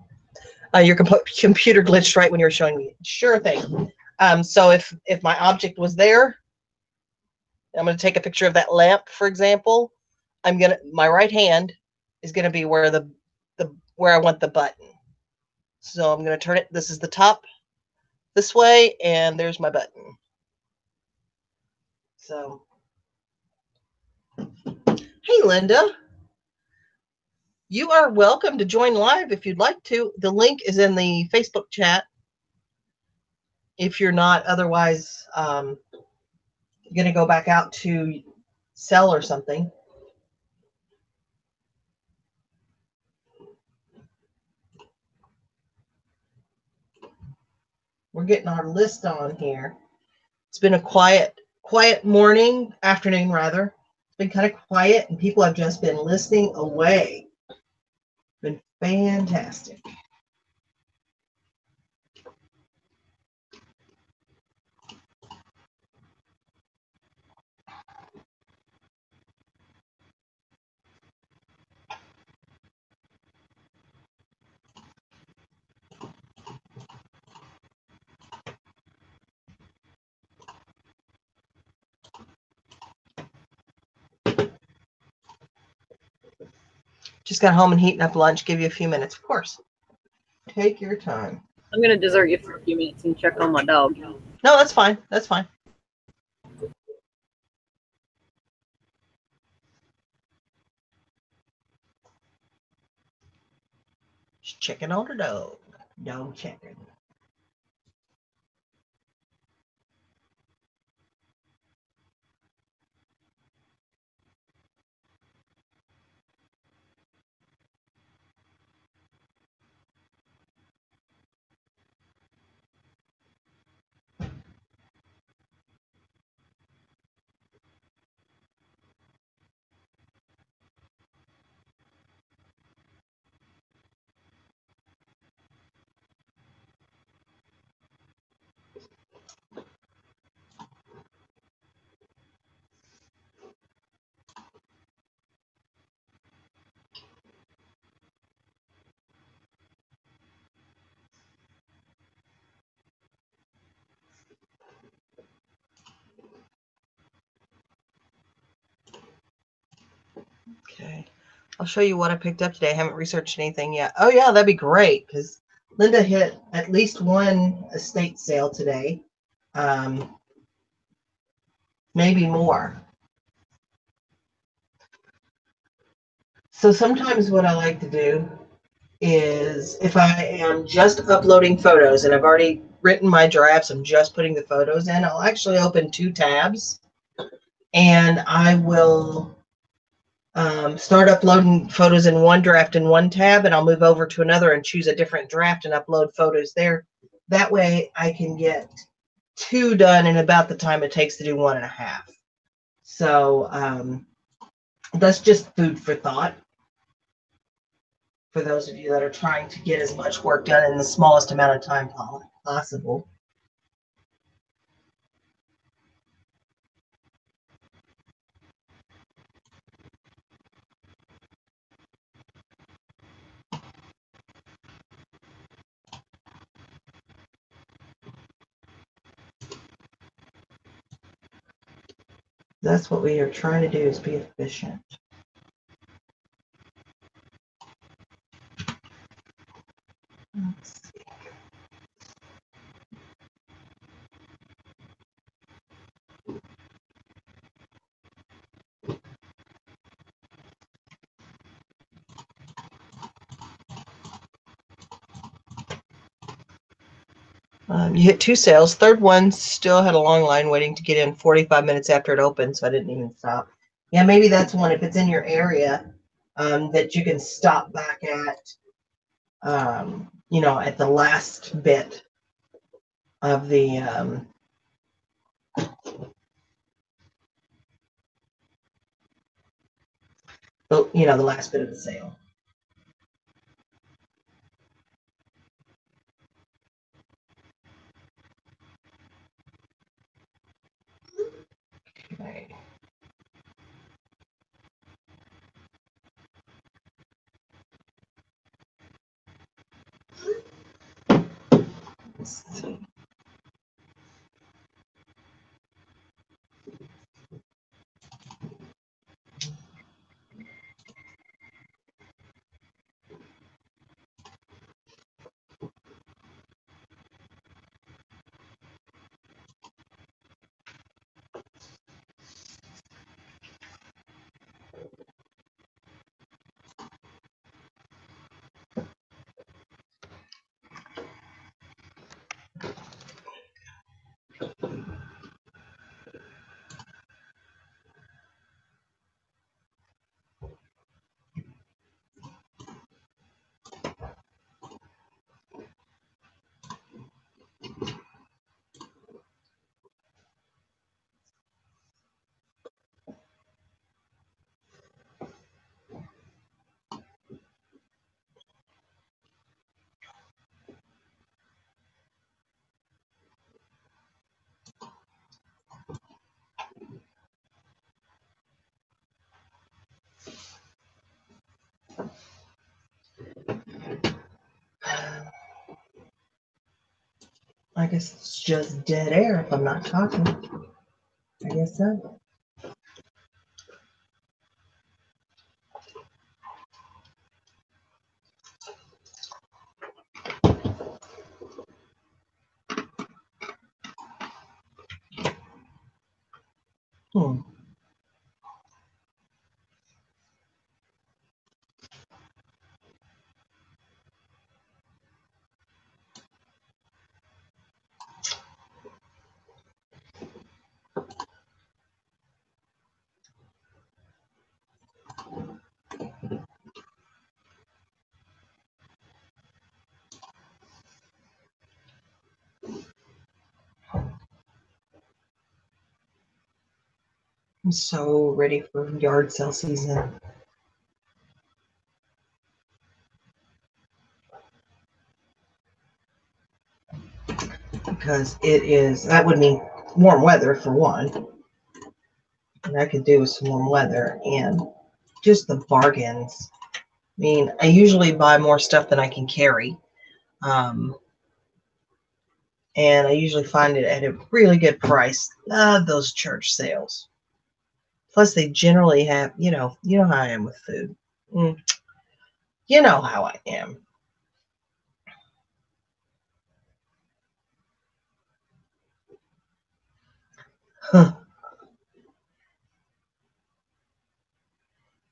A: Your computer glitched right when you were showing me. Sure thing. So if my object was there, I'm going to take a picture of that lamp, for example. My right hand is going to be where where I want the button. So I'm going to turn it. This is the top this way, and there's my button. So, hey, Linda. You are welcome to join live if you'd like to. The link is in the Facebook chat. If you're not, otherwise, you're going to go back out to sell or something. We're getting our list on here. It's been a quiet morning, afternoon rather. It's been kind of quiet and people have just been listening away. Been fantastic. Just got home and heating up lunch. Give you a few minutes, of course. Take your time.
B: I'm going to desert you for a few minutes and check on my dog.
A: No, that's fine. That's fine. Just checking on her dog. Dog checking. Okay. I'll show you what I picked up today. I haven't researched anything yet. Oh, yeah, that'd be great because Linda hit at least one estate sale today. Maybe more. So sometimes what I like to do is if I am just uploading photos and I've already written my drafts, I'm just putting the photos in, I'll actually open 2 tabs and I will start uploading photos in one draft in one tab, and I'll move over to another and choose a different draft and upload photos there. That way I can get 2 done in about the time it takes to do 1.5. So that's just food for thought for those of you that are trying to get as much work done in the smallest amount of time possible. That's what we are trying to do, is be efficient. Let's see. You hit 2 sales. Third one still had a long line waiting to get in 45 minutes after it opened, so I didn't even stop. Yeah, maybe that's one, if it's in your area, that you can stop back at, at the last bit of the, the last bit of the sale. Okay. Let's see. I guess it's just dead air if I'm not talking. I guess so. Hmm. I'm so ready for yard sale season. Because that would mean warm weather for one. And I could do with some warm weather and just the bargains. I mean, I usually buy more stuff than I can carry. And I usually find it at a really good price. Those church sales. Plus, they generally have, you know how I am with food. You know how I am. Huh.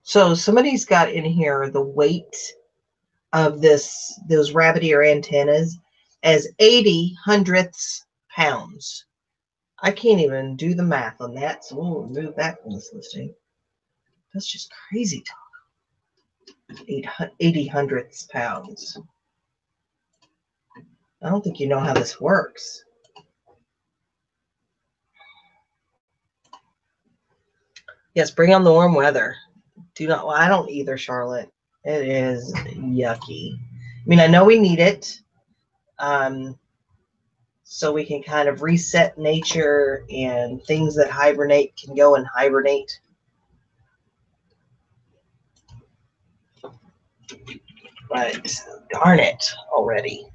A: So somebody's got in here the weight of those rabbit ear antennas as 80 hundredths pounds. I can't even do the math on that, so we'll remove that from this listing. That's just crazy talk. 80 hundredths pounds. I don't think you know how this works. Yes, bring on the warm weather. Well, I don't either, Charlotte. It is yucky. I mean, I know we need it. So we can kind of reset nature and things that hibernate can go and hibernate. But darn it already.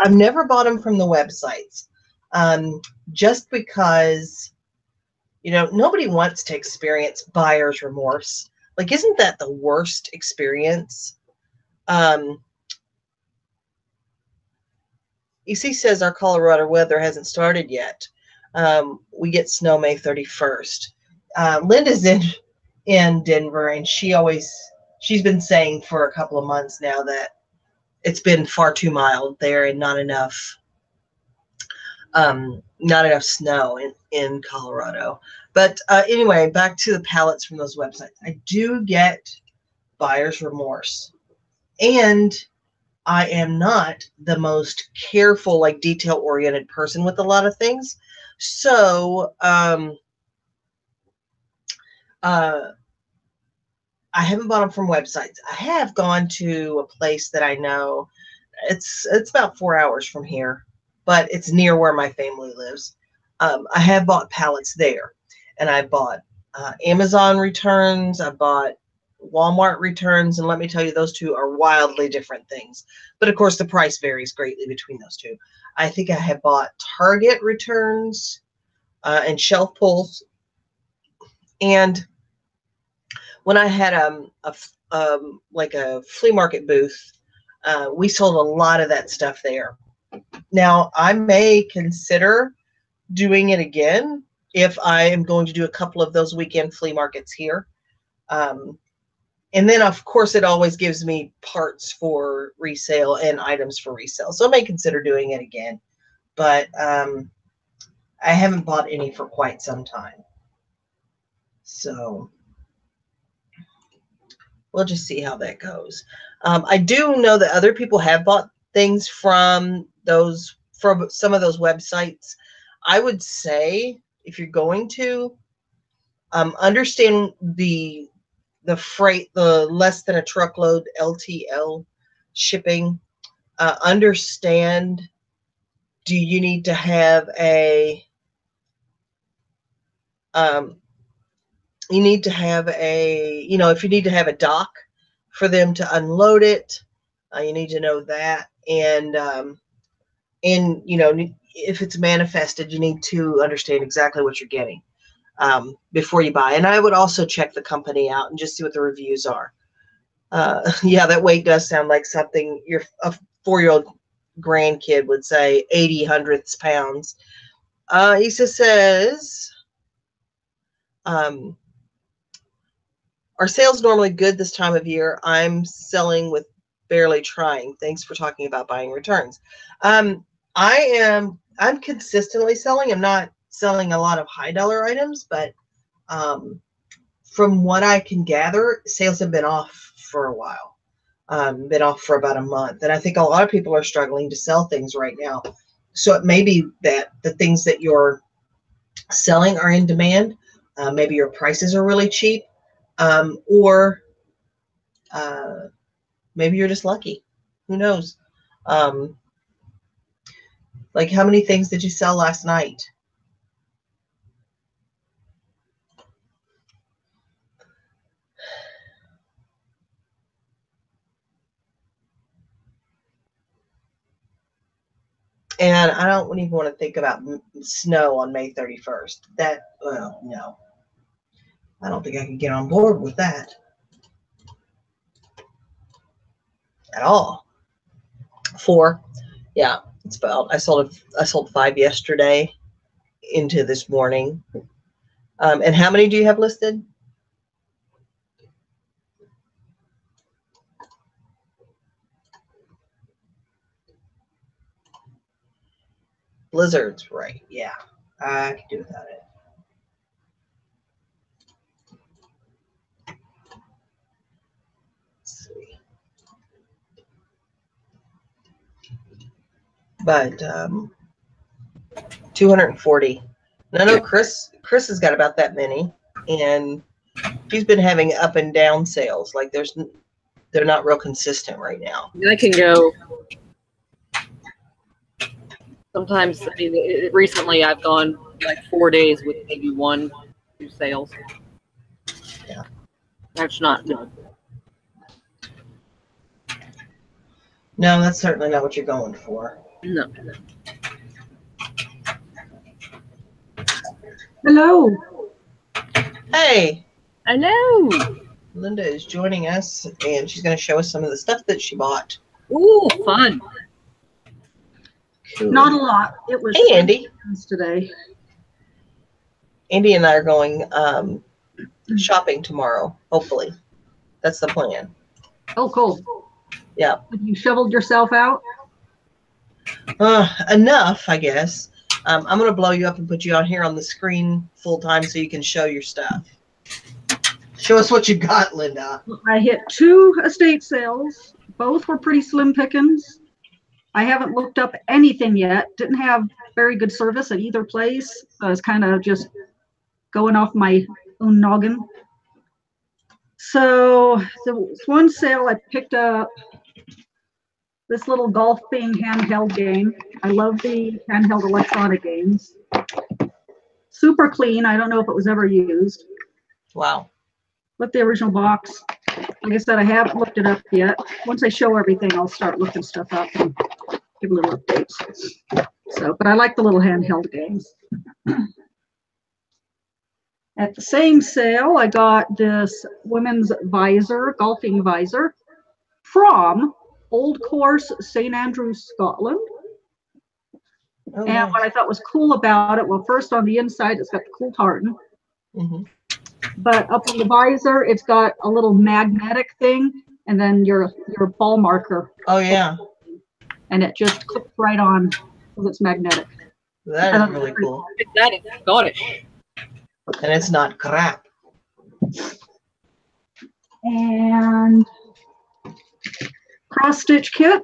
A: I've never bought them from the websites, just because, nobody wants to experience buyer's remorse. Like, isn't that the worst experience? EC says our Colorado weather hasn't started yet. We get snow May 31st. Linda's in Denver, and she's been saying for a couple of months now that it's been far too mild there and not enough snow in Colorado. But anyway, back to the pallets from those websites. I do get buyer's remorse, and I am not the most careful, like detail-oriented person with a lot of things. So I haven't bought them from websites. I have gone to a place that I know. It's about 4 hours from here, but it's near where my family lives. I have bought pallets there, and I bought Amazon returns. I bought Walmart returns, and let me tell you, those two are wildly different things. But of course, the price varies greatly between those two. I think I have bought Target returns and shelf pulls, and when I had like a flea market booth, we sold a lot of that stuff there. Now, I may consider doing it again if I am going to do a couple of those weekend flea markets here. And then, of course, it always gives me parts for resale and items for resale. So I may consider doing it again. But I haven't bought any for quite some time. So we'll just see how that goes. I do know that other people have bought things from some of those websites. I would say if you're going to, understand the freight, the less than a truckload LTL shipping. Understand, do you need to have a you need to have a, if you need to have a dock for them to unload it, you need to know that. And if it's manifested, you need to understand exactly what you're getting before you buy. And I would also check the company out and just see what the reviews are. Yeah, that weight does sound like something a 4-year-old grandkid would say, 80 hundredths pounds. Isa says, are sales normally good this time of year? I'm selling with barely trying. Thanks for talking about buying returns. I'm consistently selling. I'm not selling a lot of high dollar items, but from what I can gather, sales have been off for a while. Been off for about a month. And I think a lot of people are struggling to sell things right now. So it may be that the things that you're selling are in demand. Maybe your prices are really cheap. Or maybe you're just lucky. Who knows? Like, how many things did you sell last night? And I don't even want to think about snow on May 31st. No. I don't think I can get on board with that at all. 4. Yeah, it's about, I sold 5 yesterday into this morning. And how many do you have listed? Blizzards, right? Yeah, I can do without it. Let's see. But 240. And I know Chris has got about that many, and she's been having up and down sales. Like, they're not real consistent right now.
B: I can go. Sometimes, I mean, recently I've gone like 4 days with maybe 1-2 sales.
A: Yeah.
B: That's not good.
A: No, that's certainly not what you're going for.
B: No.
C: Hello.
A: Hey.
B: Hello.
A: Linda is joining us, and she's going to show us some of the stuff that she bought.
B: Ooh, fun.
A: Cool.
C: Not a lot. It was
A: Hey, Andy.
C: Today.
A: Andy and I are going shopping tomorrow, hopefully. That's the plan.
C: Oh, cool.
A: Yeah.
C: Have you shoveled yourself out?
A: Enough, I guess. I'm going to blow you up and put you on here on the screen full time so you can show your stuff. Show us what you got, Linda.
C: I hit 2 estate sales. Both were pretty slim pickings. I haven't looked up anything yet. Didn't have very good service at either place. I was kind of just going off my own noggin. So there was one sale I picked up. This little golfing handheld game. I love the handheld electronic games. Super clean. I don't know if it was ever used.
A: Wow.
C: But the original box. Like I said, I haven't looked it up yet. Once I show everything, I'll start looking stuff up and give little updates. So, but I like the little handheld games. At the same sale, I got this women's visor, golfing visor, from Old Course, St. Andrews, Scotland.
A: Oh,
C: And
A: nice.
C: what I thought was cool about it, well, first on the inside, it's got the cool tartan.
A: Mm-hmm.
C: But up on the visor, it's got a little magnetic thing, and then your ball marker.
A: Oh, yeah.
C: And it just clips right on because it's magnetic.
A: That is really cool.
B: That is Scottish.
A: And it's not crap.
C: And cross stitch kit.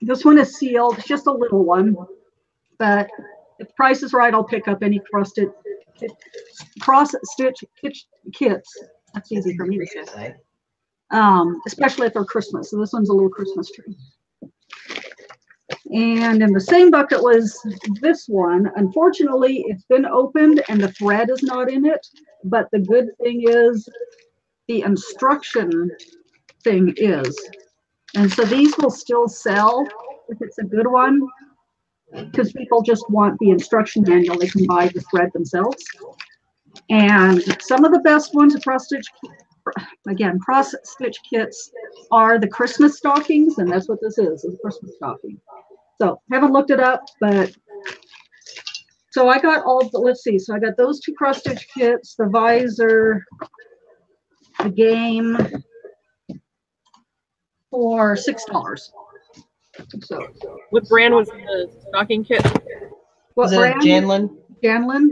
C: This one is sealed. It's just a little one, but if the price is right, I'll pick up any cross-stitch kits. That's easy for me to say. Especially if they're Christmas. So this one's a little Christmas tree. And in the same bucket was this one. Unfortunately, it's been opened and the thread is not in it. But the good thing is the instruction thing is. And so these will still sell if it's a good one, because people just want the instruction manual. They can buy the thread themselves. And some of the best ones of cross-stitch kits are the Christmas stockings, and that's what this is a Christmas stocking. So haven't looked it up, but so I got all the, let's see, so I got those 2 cross-stitch kits, the visor, the game for $6. So
B: what brand was the stocking kit?
C: what
A: Was it
C: brand?
A: Janlin?
C: Janlin.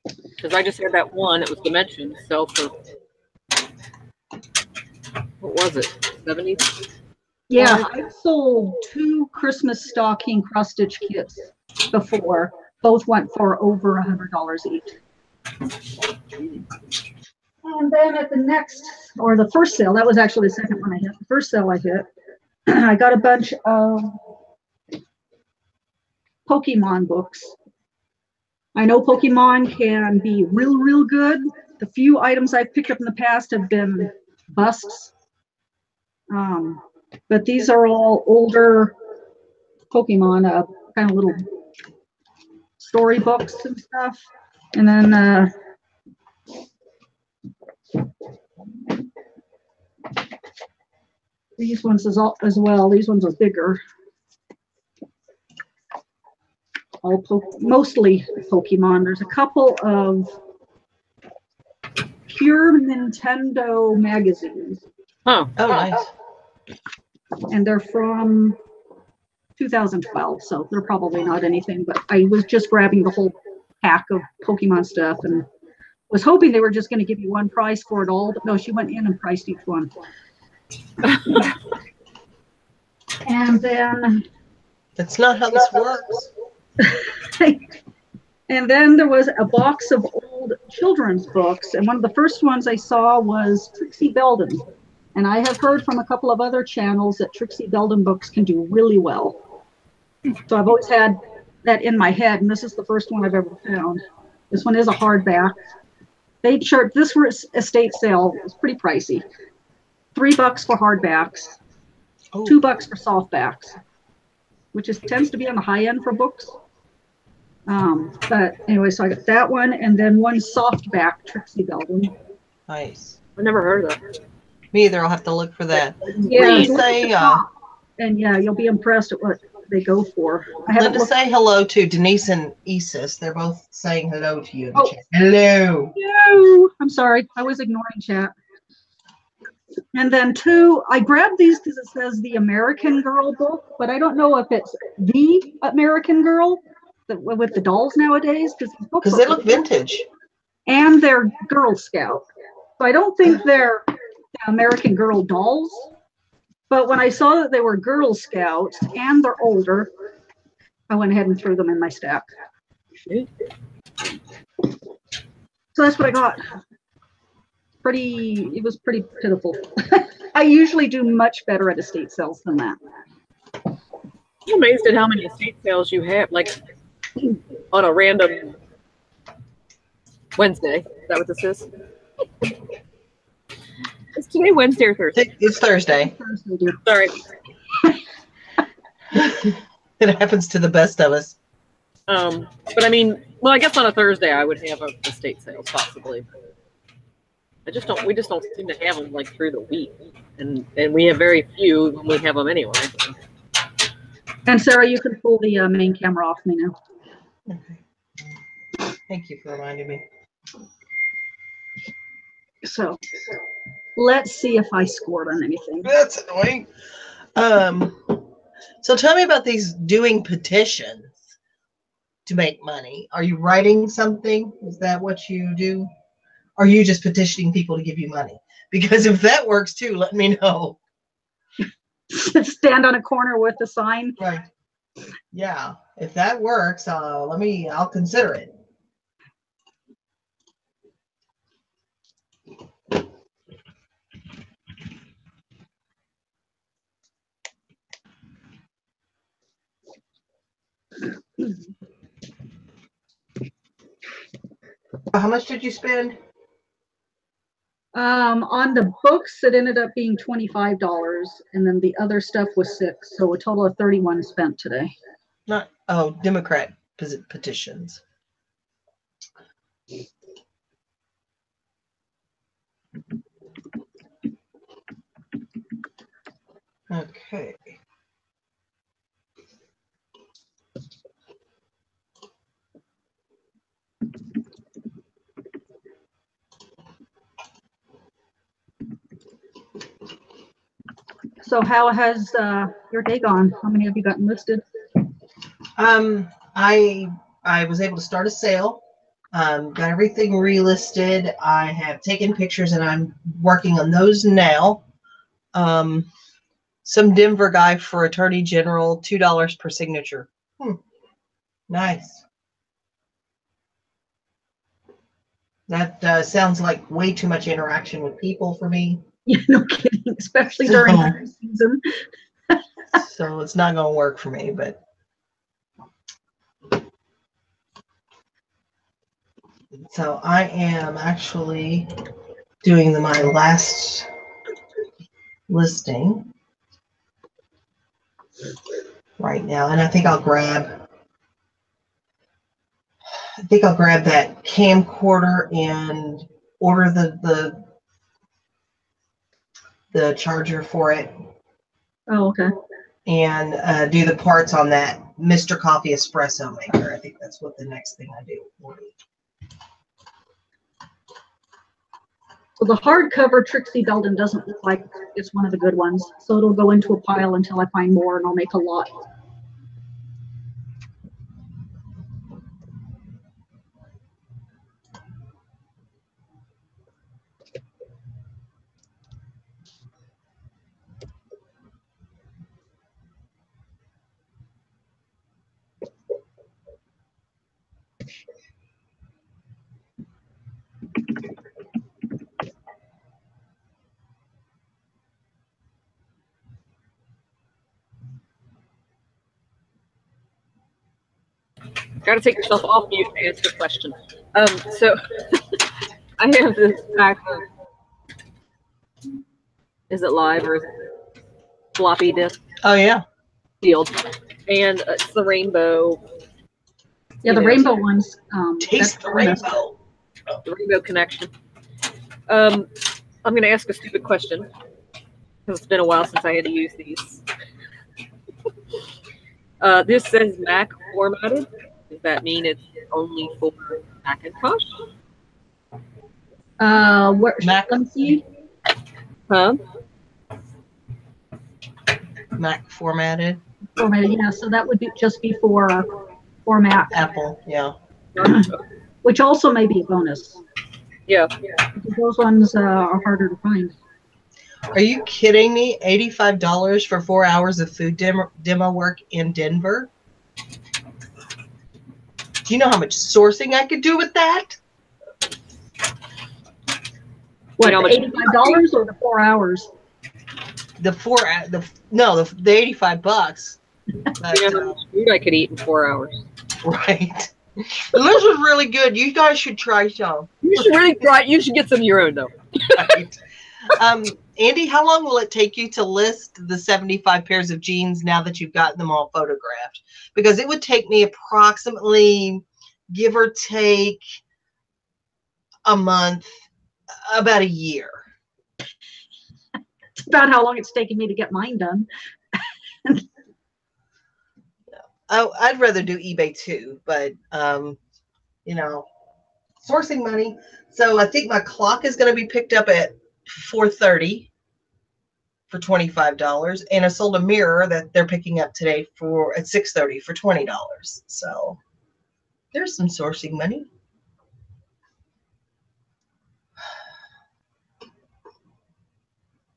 B: Because I just had that one. It was Dimensions. So for what was it? 70?
C: Yeah, I've sold 2 Christmas stocking cross-stitch kits before. Both went for over $100 each. And then at the next, or the first sale, that was actually the second one I hit. The first sale I hit, I got a bunch of Pokemon books. I know Pokemon can be real good. The few items I've picked up in the past have been busts. But these are all older Pokemon, kind of little storybooks and stuff. And then these ones as well. These ones are bigger. Mostly Pokemon. There's a couple of Pure Nintendo magazines.
B: Oh,
A: nice.
C: And they're from 2012, so they're probably not anything, but I was just grabbing the whole pack of Pokemon stuff and was hoping they were just going to give you one price for it all, but no, she went in and priced each one. And then
A: That's not how this works.
C: and then there was a box of old children's books, and one of the first ones I saw was Trixie Belden. And I have heard from a couple of other channels that Trixie Belden books can do really well. So I've always had that in my head, and this is the first one I've ever found. This one is a hardback. This was estate sale. It was pretty pricey. $3 for hardbacks, $2 for softbacks, which tends to be on the high end for books. But anyway, so I got that one, and then one softback Trixie Belden.
A: Nice.
B: I never heard of that.
A: Me either. I'll have to look for that.
C: Yeah,
A: Linda,
C: and yeah, you'll be impressed at what they go for.
A: Linda, say hello to Denise and Isis. They're both saying hello to you in the
C: Oh.
A: chat. Hello.
C: No, I'm sorry. I was ignoring chat. And then 2, I grabbed these because it says the American Girl book, but I don't know if it's the American Girl with the dolls nowadays.
A: Because they look vintage.
C: And they're Girl Scout. So I don't think they're American Girl dolls. But when I saw that they were Girl Scouts and they're older, I went ahead and threw them in my stack. So that's what I got. It was pretty pitiful. I usually do much better at estate sales than that.
B: I'm amazed at how many estate sales you have, like on a random Wednesday. Is that what this is? Is today Wednesday or Thursday?
A: It's Thursday.
B: Sorry.
A: It happens to the best of us.
B: But I mean, well, I guess on a Thursday I would have a estate sales possibly. We just don't seem to have them like through the week, and we have very few when we have them anyway. So.
C: And Sarah, you can pull the main camera off me now.
A: Okay. Thank you for reminding me.
C: So let's see if I scored on anything.
A: That's annoying. So tell me about these doing petitions to make money. Are you writing something? Is that what you do? Or are you just petitioning people to give you money? Because if that works too, let me know.
C: Stand on a corner with a sign.
A: Right. Yeah, if that works, I'll consider it. How much did you spend?
C: On the books, it ended up being $25, and then the other stuff was $6, so a total of 31 spent today.
A: Not Democrat petitions. Okay.
C: So how has your day gone? How many have you gotten listed?
A: I was able to start a sale. Got everything relisted. I have taken pictures and I'm working on those now. Some Denver guy for Attorney General, $2 per signature. Nice. That sounds like way too much interaction with people for me.
C: Yeah, no kidding, especially during hunting season.
A: So it's not going to work for me, but so I am actually doing my last listing right now, and I think I'll grab that camcorder and order the charger for it.
C: Oh, okay.
A: And do the parts on that Mr. Coffee espresso maker. I think that's what the next thing I do will be.
C: So the hardcover Trixie Belden doesn't look like it's one of the good ones, so it'll go into a pile until I find more, and I'll make a lot.
B: Got to take yourself off mute to answer the question. So I have this pack of, is it live or is it floppy disk?
A: Oh yeah,
B: sealed, and it's the rainbow.
C: Yeah, the rainbow ones.
A: Taste the rainbow.
B: The rainbow connection. I'm going to ask a stupid question because it's been a while since I had to use these. This says Mac formatted. Does that mean it's only for Macintosh?
C: Where?
A: Mac.
C: Let me see.
B: Huh?
A: Mac formatted.
C: Formatted, yeah. So that would just be for Mac.
A: Apple, yeah.
C: Which also may be a bonus.
B: Yeah.
C: Because those ones are harder to find.
A: Are you kidding me? $85 for 4 hours of food demo work in Denver? Do you know how much sourcing I could do with that?
C: What, the $85 or the 4 hours?
A: The 85 bucks. But,
B: you know how much food I could eat in 4 hours.
A: Right. This was really good. You guys should try some.
B: You should really try. You should get some of your own though.
A: Right. Andy, how long will it take you to list the 75 pairs of jeans now that you've gotten them all photographed? Because it would take me approximately, give or take, a month, about a year.
C: It's about how long it's taken me to get mine done.
A: I'd rather do eBay too, but sourcing money. So I think my clock is going to be picked up at 4:30 for $25, and I sold a mirror that they're picking up today at 6:30 for $20. So there's some sourcing money.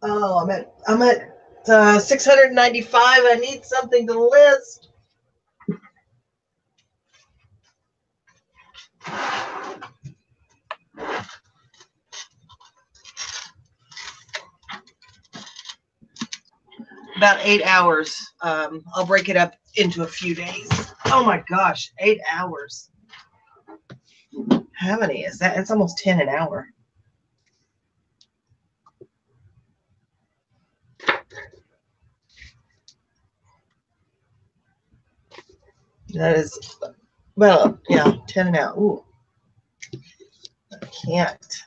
A: Oh, I'm at 695. I need something to list. About 8 hours. I'll break it up into a few days. Oh my gosh, 8 hours. How many is that? It's almost 10 an hour. That is, well, yeah, 10 an hour. Ooh, I can't.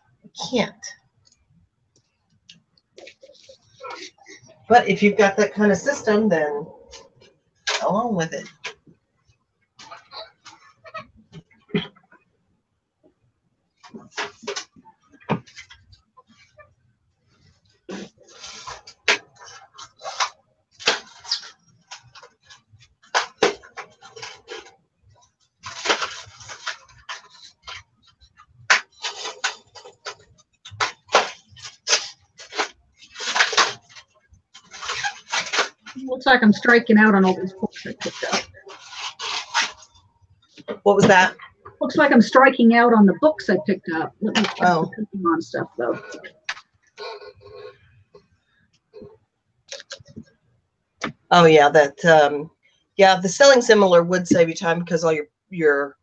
A: But if you've got that kind of system, then go on with it.
C: Looks like I'm striking out on all these books I picked up.
A: What was that?
C: Looks like I'm striking out on the books I picked up. Let me check
A: Oh.
C: the cooking on stuff though.
A: Oh yeah, that yeah, the selling similar would save you time because all your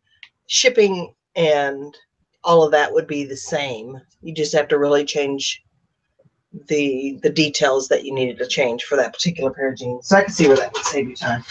A: shipping and all of that would be the same. You just have to really change the details that you needed to change for that particular pair of jeans. So I can see where that would save you time.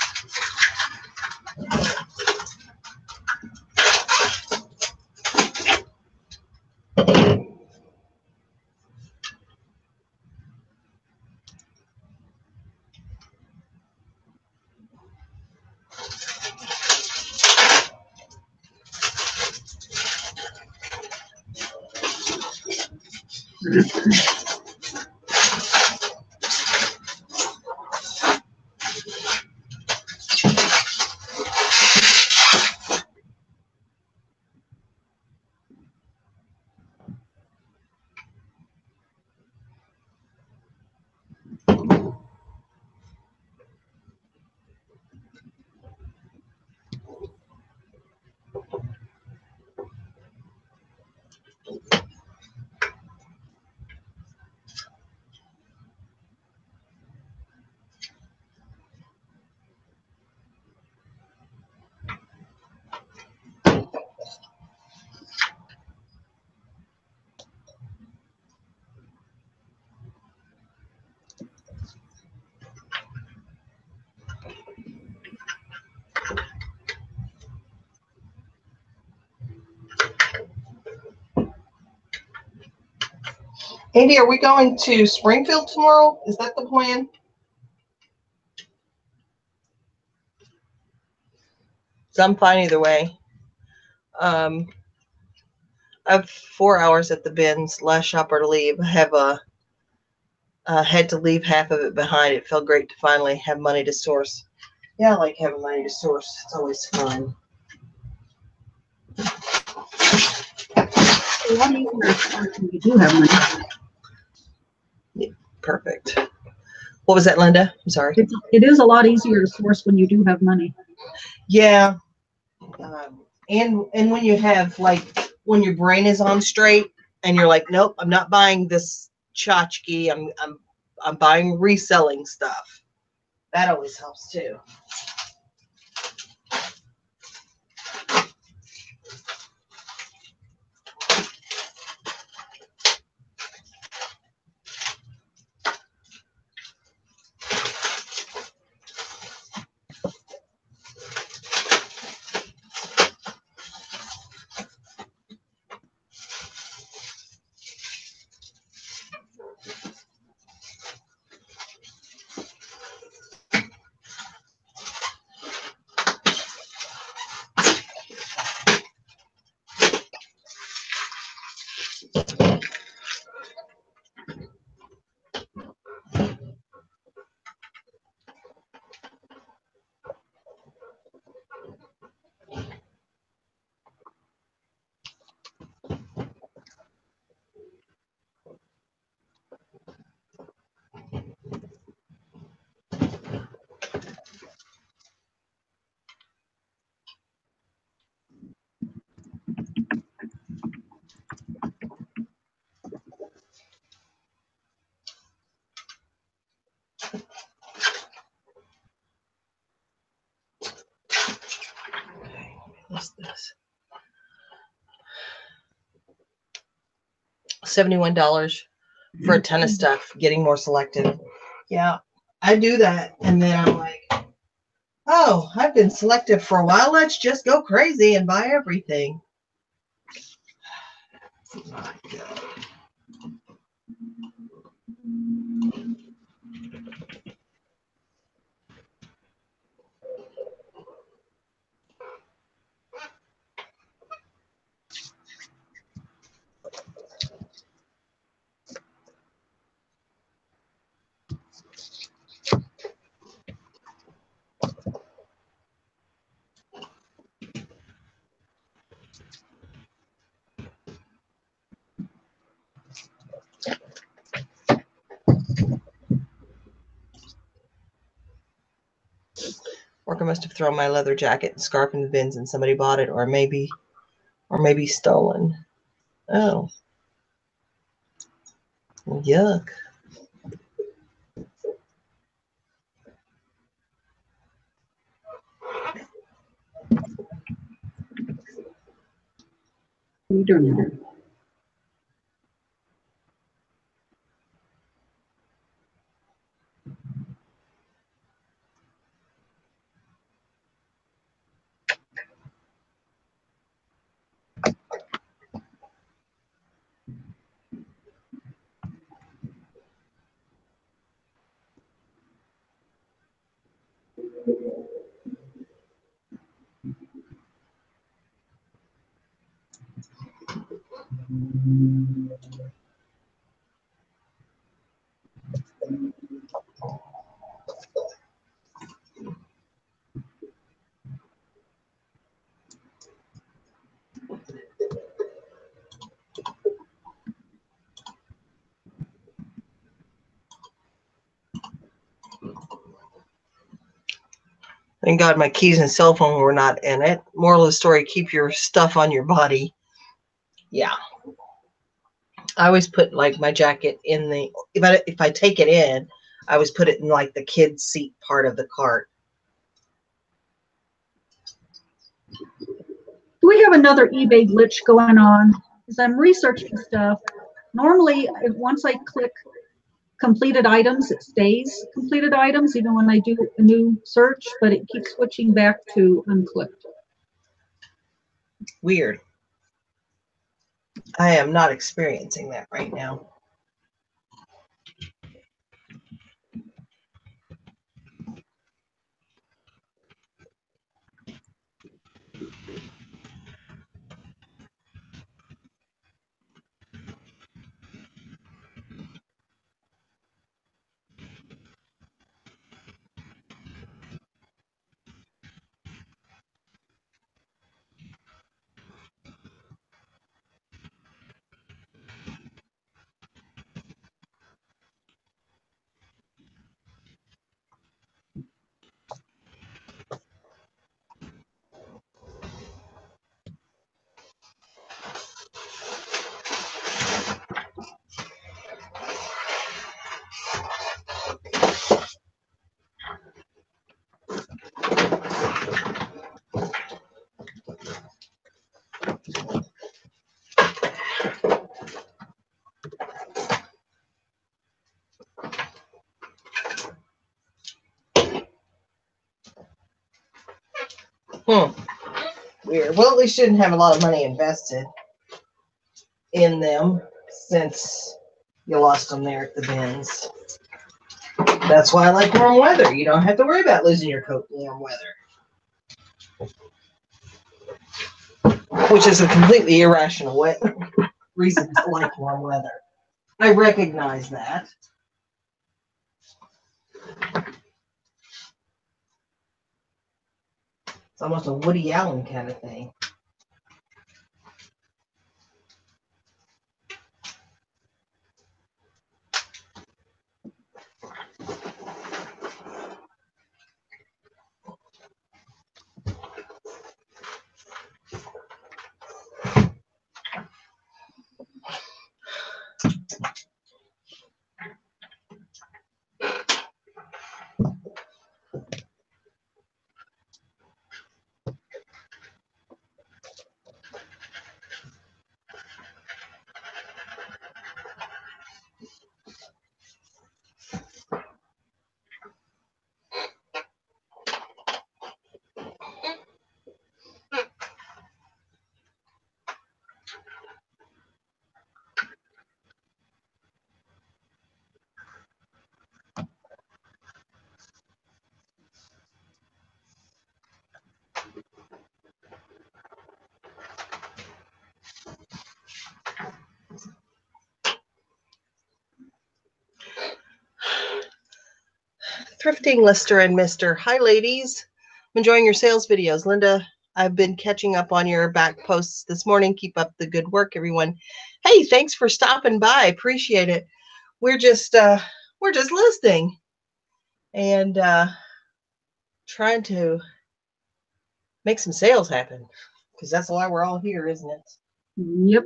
A: Andy, are we going to Springfield tomorrow? Is that the plan? So I'm fine either way. I have 4 hours at the bins. Last shopper to leave. I have had to leave half of it behind. It felt great to finally have money to source. Yeah, I like having money to source. It's always fun.
C: A lot easier when you do have money.
A: Yeah, perfect. What was that, Linda? I'm sorry.
C: It is a lot easier to source when you do have money.
A: Yeah. And when you have when your brain is on straight and you're like, nope, I'm not buying this tchotchke. I'm buying reselling stuff. That always helps too. What's this? $71 for a ton of stuff, getting more selective. Yeah, I do that. And then I'm like, oh, I've been selective for a while. Let's just go crazy and buy everything. My God. Worker must have thrown my leather jacket and scarf in the bins and somebody bought it, or maybe stolen. Oh. Yuck.
C: You don't know.
A: Thank God my keys and cell phone were not in it. Moral of the story, keep your stuff on your body. Yeah. I always put like my jacket in the, if I take it in, I always put it in like the kids' seat part of the cart.
C: We have another eBay glitch going on. As I'm researching stuff, normally once I click completed items, it stays completed items even when I do a new search, but it keeps switching back to unclicked.
A: Weird. I am not experiencing that right now. Weird. Well, at least you didn't have a lot of money invested in them since you lost them there at the bins. That's why I like warm weather. You don't have to worry about losing your coat in warm weather. Which is a completely irrational reason to like warm weather. I recognize that. It's almost a Woody Allen kind of thing. Thrifting Lister and Mister. Hi, ladies. I'm enjoying your sales videos. Linda, I've been catching up on your back posts this morning. Keep up the good work, everyone. Hey, thanks for stopping by. Appreciate it. We're just listing and trying to make some sales happen, because that's why we're all here, isn't it?
C: Yep.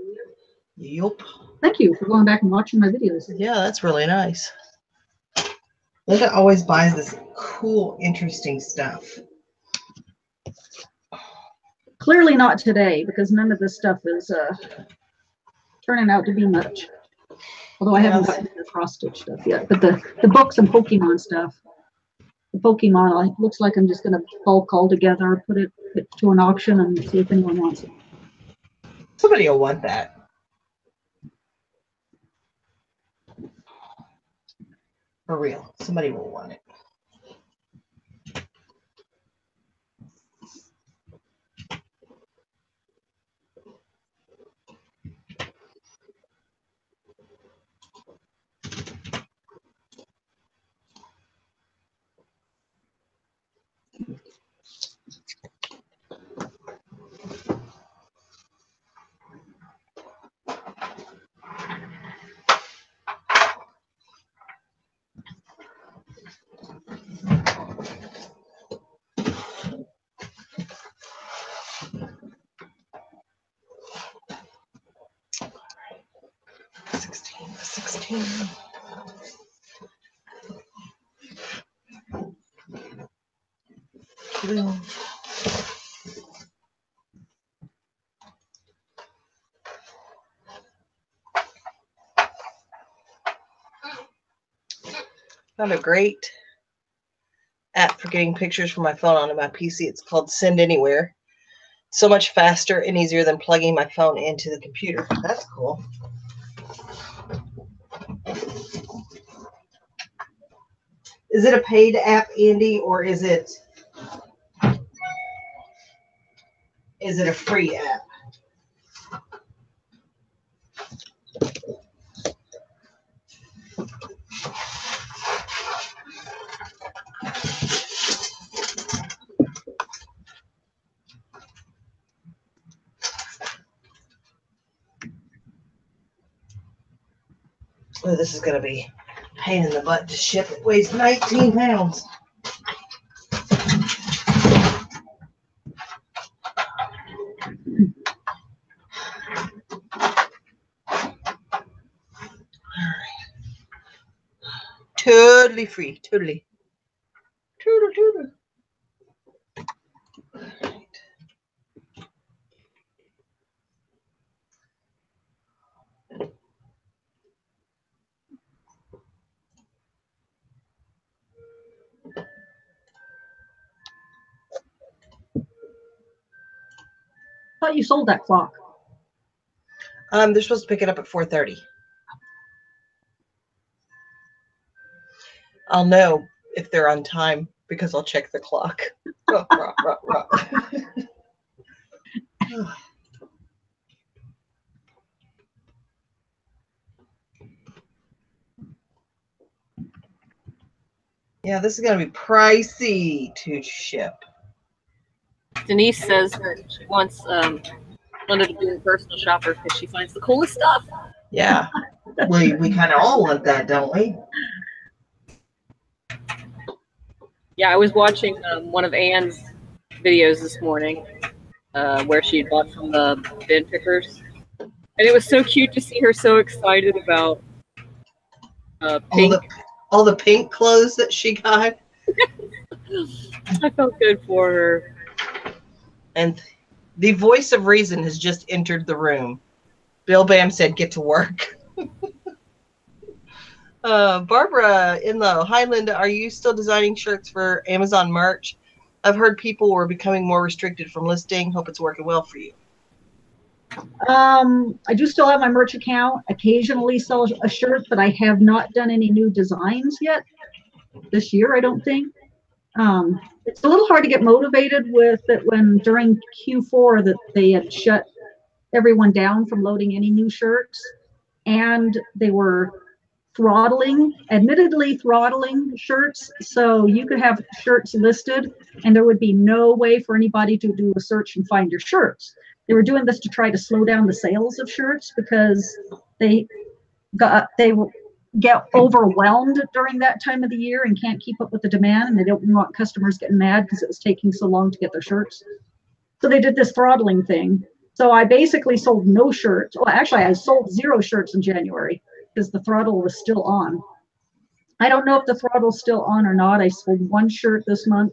A: Yup.
C: Thank you for going back and watching my videos.
A: Yeah, that's really nice. Linda always buys this cool, interesting stuff.
C: Clearly not today, because none of this stuff is turning out to be much. Although I haven't gotten to the cross stitch stuff yet, but the books and Pokemon stuff. The Pokemon, it looks like I'm just going to bulk all together, put it to an auction, and see if anyone wants it.
A: Somebody will want that. For real. Somebody will want it. Found a great app for getting pictures from my phone onto my PC. It's called Send Anywhere. So much faster and easier than plugging my phone into the computer. That's cool. Is it a paid app, Andy, or is it a free app? Oh, this is going to be a pain in the butt to ship. It weighs 19 pounds. Totally free. Totally. Toodle.
C: I thought you sold that clock.
A: They're supposed to pick it up at 4:30. I'll know if they're on time because I'll check the clock. Yeah, this is going to be pricey to ship.
B: Denise says that she wants Linda to be a personal shopper because she finds the coolest stuff.
A: Yeah, we kind of all want that, don't we?
B: Yeah, I was watching one of Anne's videos this morning where she had bought from the bin pickers. And it was so cute to see her so excited about pink.
A: All the pink clothes that she got.
B: I felt good for her.
A: And the voice of reason has just entered the room. Bill Bam said, get to work. Barbara Inlow. Hi, Linda. Are you still designing shirts for Amazon merch? I've heard people were becoming more restricted from listing. Hope it's working well for you.
C: I do still have my merch account. Occasionally sell a shirt, but I have not done any new designs yet this year, I don't think. It's a little hard to get motivated with it when during Q4 that they had shut everyone down from loading any new shirts, and they were admittedly throttling shirts. So you could have shirts listed and there would be no way for anybody to do a search and find your shirts. They were doing this to try to slow down the sales of shirts because they get overwhelmed during that time of the year and can't keep up with the demand, and they don't want customers getting mad because it was taking so long to get their shirts. So they did this throttling thing. So I basically sold no shirts. Well, actually, I sold 0 shirts in January because the throttle was still on. I don't know if the throttle's still on or not. I sold 1 shirt this month.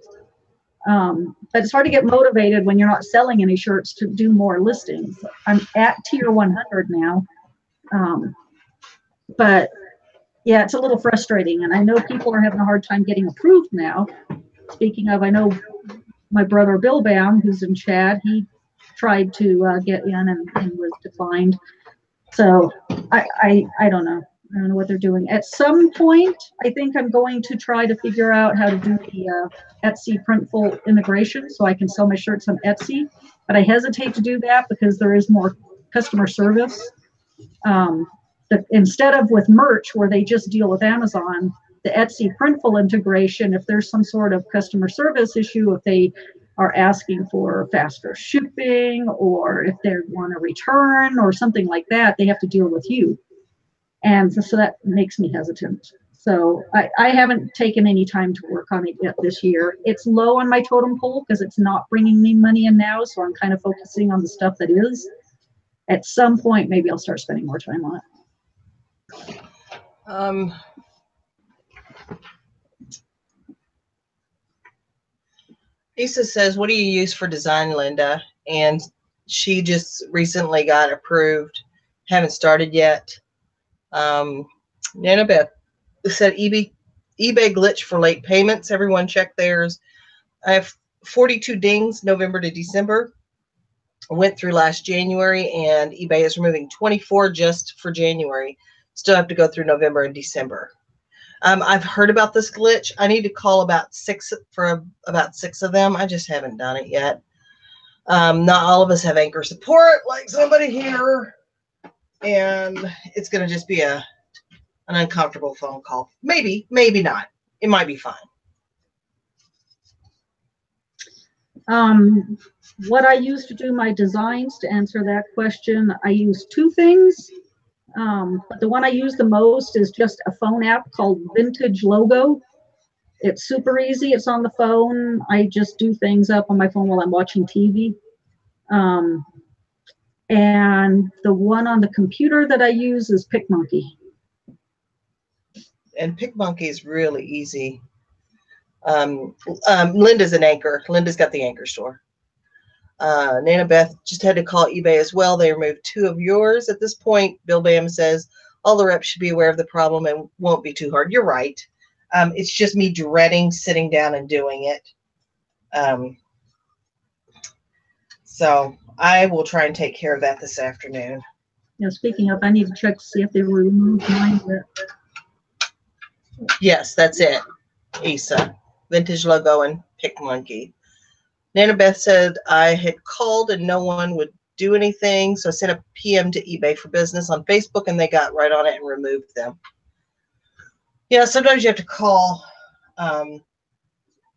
C: But it's hard to get motivated when you're not selling any shirts to do more listings. I'm at tier 100 now. But yeah, it's a little frustrating. And I know people are having a hard time getting approved now. Speaking of, I know my brother Bill Bam, who's in Chad, he tried to get in and was declined. So I don't know. I don't know what they're doing. At some point, I think I'm going to try to figure out how to do the Etsy Printful integration so I can sell my shirts on Etsy. But I hesitate to do that because there is more customer service. Instead of with merch where they just deal with Amazon, the Etsy Printful integration, if there's some sort of customer service issue, if they are asking for faster shipping or if they want to return or something like that, they have to deal with you. And so that makes me hesitant. So I haven't taken any time to work on it yet this year. It's low on my totem pole because it's not bringing me money in now. So I'm kind of focusing on the stuff that is. At some point, maybe I'll start spending more time on it.
A: Lisa says, what do you use for design, Linda? And she just recently got approved. Haven't started yet. Nanabeth said eBay glitch for late payments. Everyone check theirs. I have 42 dings November to December. Went through last January, and eBay is removing 24 just for January. Still have to go through November and December. I've heard about this glitch. I need to call about 6 of them. I just haven't done it yet. Not all of us have Anchor support like somebody here, and it's going to just be an uncomfortable phone call. Maybe not. It might be fine.
C: What I use to do my designs, to answer that question, I use 2 things. But the one I use the most is just a phone app called Vintage Logo. It's super easy. It's on the phone. I just do things up on my phone while I'm watching TV. And the one on the computer that I use is PicMonkey.
A: And PicMonkey is really easy. Linda's an Anchor. Linda's got the Anchor store. Nana Beth just had to call eBay as well. They removed 2 of yours. At this point, Bill Bam says all the reps should be aware of the problem and won't be too hard. You're right. It's just me dreading sitting down and doing it. So I will try and take care of that this afternoon.
C: Yeah, speaking of, I need to check to see if they removed mine yet.
A: Yes, that's it. Isa, Vintage Logo, and PicMonkey. Nana Beth said I had called and no one would do anything, so I sent a PM to eBay for Business on Facebook, and they got right on it and removed them. Yeah, sometimes you have to call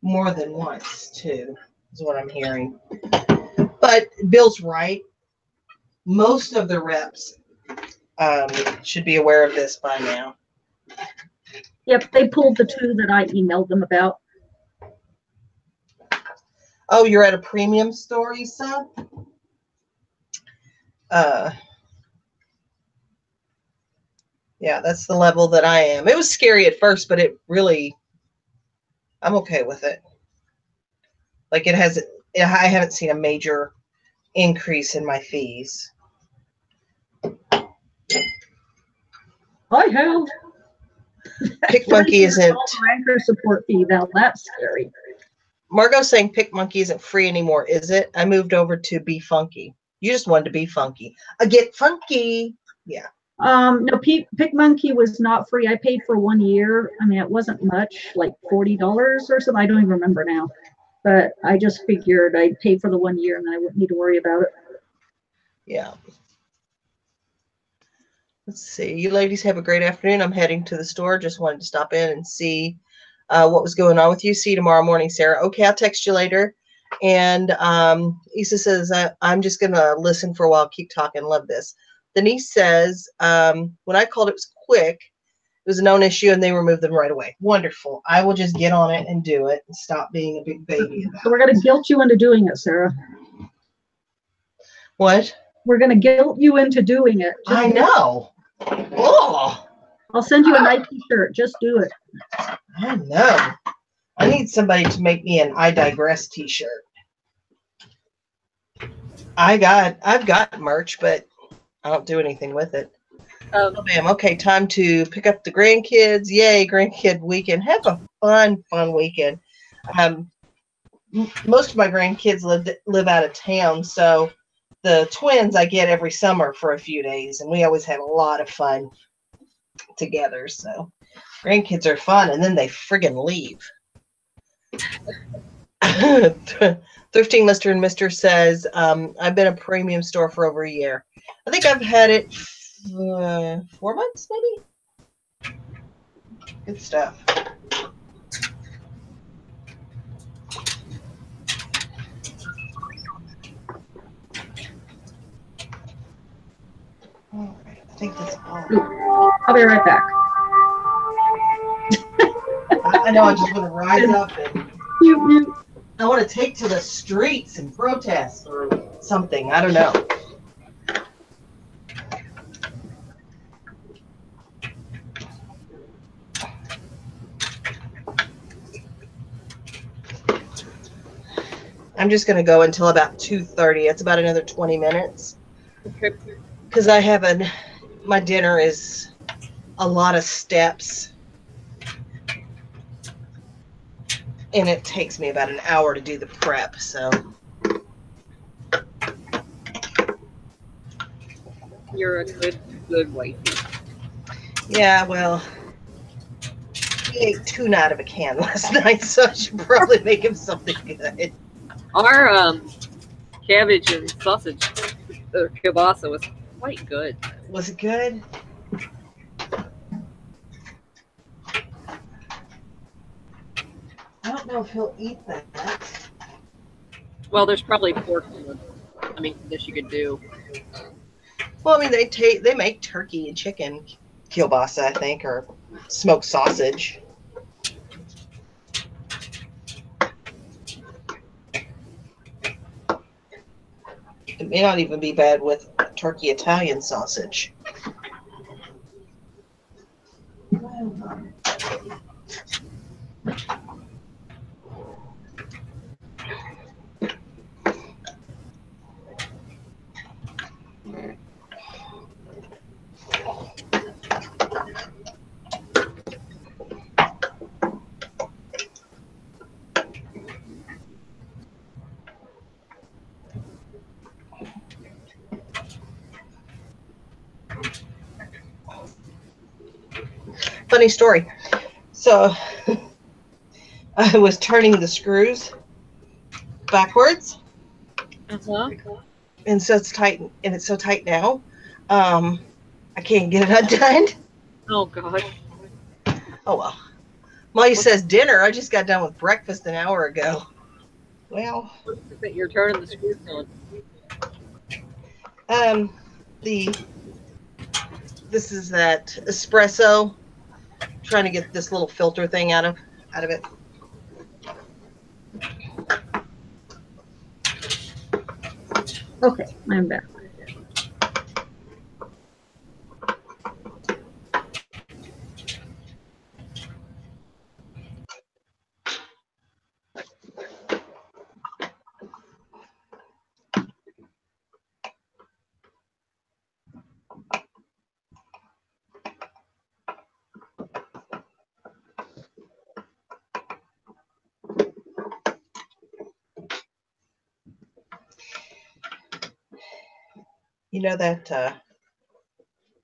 A: more than once, too, is what I'm hearing. But Bill's right. Most of the reps should be aware of this by now.
C: Yep, they pulled the 2 that I emailed them about.
A: Oh, you're at a premium store, Issa? Yeah, that's the level that I am. It was scary at first, but it really, I'm okay with it. Like I haven't seen a major increase in my fees.
C: I have.
A: PicMonkey isn't.
C: Anchor support fee. Now that's scary.
A: Margot's saying PicMonkey isn't free anymore, is it? I moved over to Be Funky. You just wanted to be funky. Get funky. Yeah.
C: No, PicMonkey was not free. I paid for 1 year. I mean, it wasn't much, like $40 or something. I don't even remember now. But I just figured I'd pay for the 1 year and then I wouldn't need to worry about it.
A: Yeah. Let's see. You ladies have a great afternoon. I'm heading to the store. Just wanted to stop in and see what was going on with you. See you tomorrow morning, Sarah. Okay, I'll text you later. And Issa says, I'm just going to listen for a while. Keep talking. Love this. Denise says, when I called, it was quick. It was a known issue, and they removed them right away. Wonderful. I will just get on it and do it and stop being a big baby about
C: So we're going to guilt you into doing it, Sarah.
A: What?
C: We're going to guilt you into doing it.
A: I know. Oh,
C: I'll send you a Nike shirt. Just do it.
A: I know. I need somebody to make me an I Digress t-shirt. I've got merch, but I don't do anything with it. Oh, bam. Okay, time to pick up the grandkids. Yay, grandkid weekend. Have a fun weekend. Most of my grandkids live out of town, so the twins I get every summer for a few days, and we always have a lot of fun together. So grandkids are fun, and then they friggin' leave. Thrifting Mr. and Mr. says, I've been a premium store for over a year. I think I've had it 4 months, maybe. Good stuff. All right, I think that's all.
C: I'll be right back.
A: I know I just want to rise up and I want to take to the streets and protest or something. I don't know. I'm just going to go until about 2:30. It's about another 20 minutes.
B: Okay.
A: Because I have my dinner is a lot of steps. And it takes me about an hour to do the prep, so.
B: You're a good wife.
A: Yeah, well, he ate tuna out of a can last night, so I should probably make him something good.
B: Our cabbage and sausage or kielbasa was quite good.
A: Was it good? I don't know if he'll eat that.
B: Well, there's probably pork in it. I mean, this you could do.
A: Well, I mean, they make turkey and chicken kielbasa, I think, or smoked sausage. It may not even be bad with turkey Italian sausage. Funny story. So I was turning the screws backwards, and so it's tight, and it's so tight now. I can't get it undone.
B: Oh God.
A: Oh well. Molly says dinner. I just got done with breakfast an hour ago. Well,
B: That you're turning the screws on.
A: This is that espresso. Trying to get this little filter thing out of it.
C: Okay, I'm back.
A: You know that,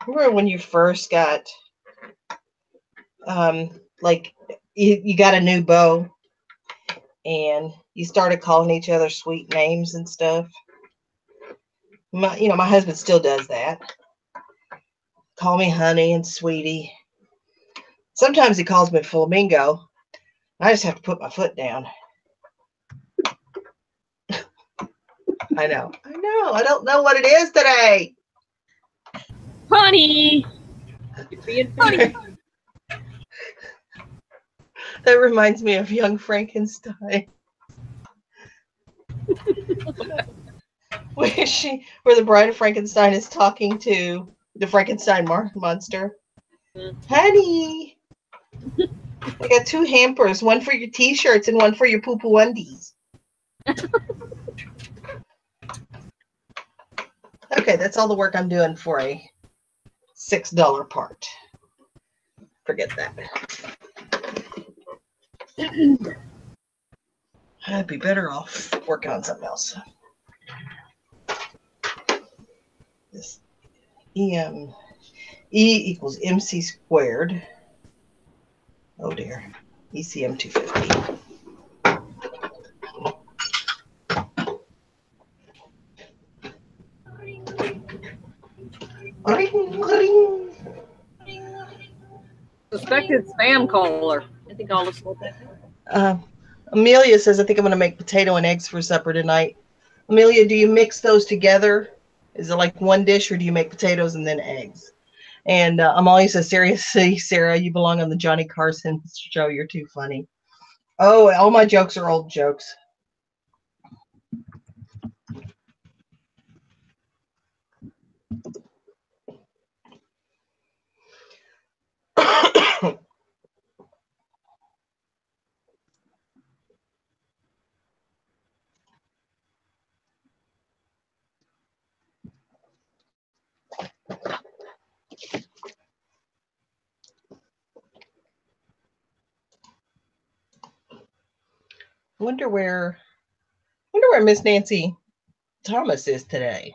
A: remember when you first got, like, you got a new beau and you started calling each other sweet names and stuff? My husband still does that. call me honey and sweetie. Sometimes he calls me flamingo. I just have to put my foot down. I know. I don't know what it is today.
B: Honey! You're being funny.
A: That reminds me of Young Frankenstein. Where the bride of Frankenstein is talking to the Frankenstein monster. Honey, I got 2 hampers, one for your t-shirts and one for your poo-poo undies. Okay, that's all the work I'm doing for a $6 part. Forget that. I'd be better off working on something else. This E equals MC squared. Oh dear. ECM 250. Ring, ring.
B: Suspected spam caller. I think I'll just let that.
A: Amelia says, I think I'm going to make potato and eggs for supper tonight. Amelia, do you mix those together? Is it like one dish, or do you make potatoes and then eggs? And Amalia says, seriously, Sarah, you belong on the Johnny Carson show. You're too funny. Oh, all my jokes are old jokes. Wonder where Miss Nancy Thomas is today.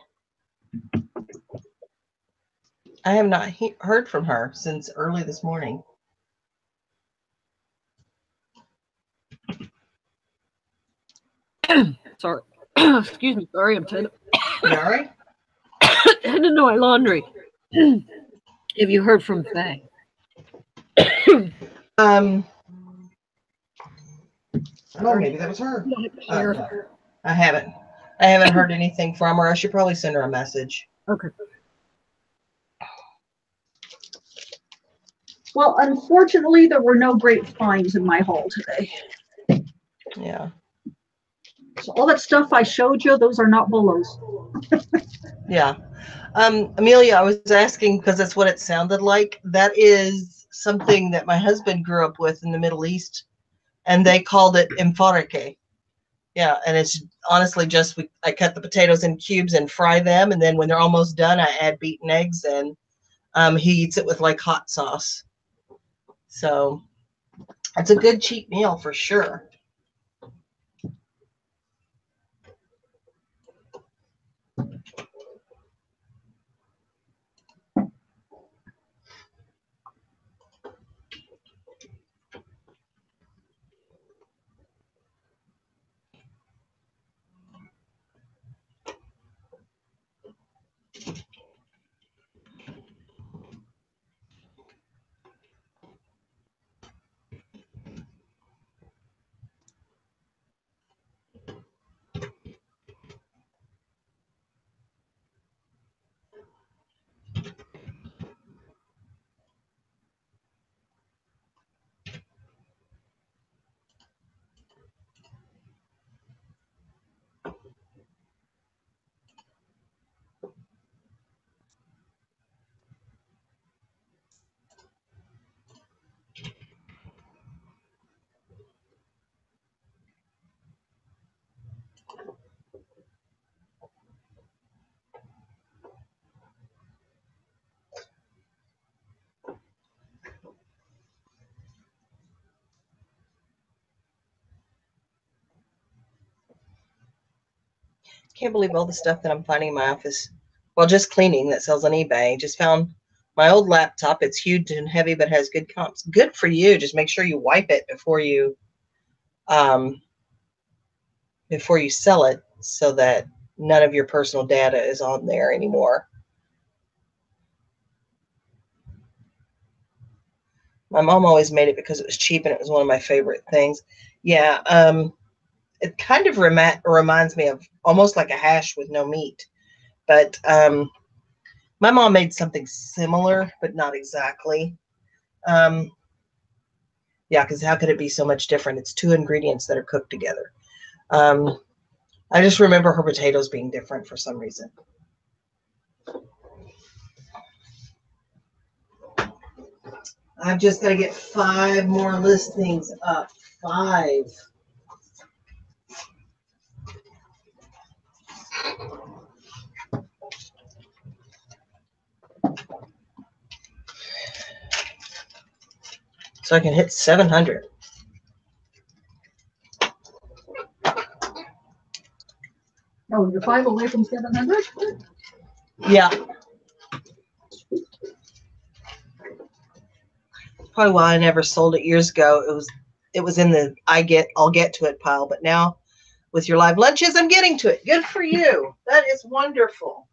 A: I have not heard from her since early this morning.
B: Sorry. Excuse me. Sorry, I'm trying to.
A: You all right?
B: Tend to know my laundry. Have you heard from Faye?
A: Oh, maybe that was her.
B: No.
A: I haven't heard anything from her. I should probably send her a message.
B: Okay.
C: Well, unfortunately, there were no great finds in my haul today.
A: Yeah.
C: So all that stuff I showed you, those are not Bullos.
A: Yeah. Amelia, I was asking because that's what it sounded like. That is something that my husband grew up with in the Middle East, and they called it mfarake. Yeah, and it's honestly just I cut the potatoes in cubes and fry them, and then when they're almost done, I add beaten eggs, and he eats it with like hot sauce. So it's a good cheap meal for sure. Can't believe all the stuff that I'm finding in my office. Well, just cleaning that sells on eBay. Just found my old laptop. It's huge and heavy, but has good comps. Good for you. Just make sure you wipe it before you sell it, so that none of your personal data is on there anymore. My mom always made it because it was cheap and it was one of my favorite things. Yeah, it kind of reminds me of almost like a hash with no meat. But my mom made something similar, but not exactly. Yeah, because how could it be so much different? It's two ingredients that are cooked together. I just remember her potatoes being different for some reason. I've just got to get 5 more listings up. 5. So I can hit 700.
C: Oh, you're 5 away from 700?
A: Yeah. Probably why I never sold it years ago. It was in the I'll get to it pile, but now with your live lunches, I'm getting to it. Good for you. That is wonderful.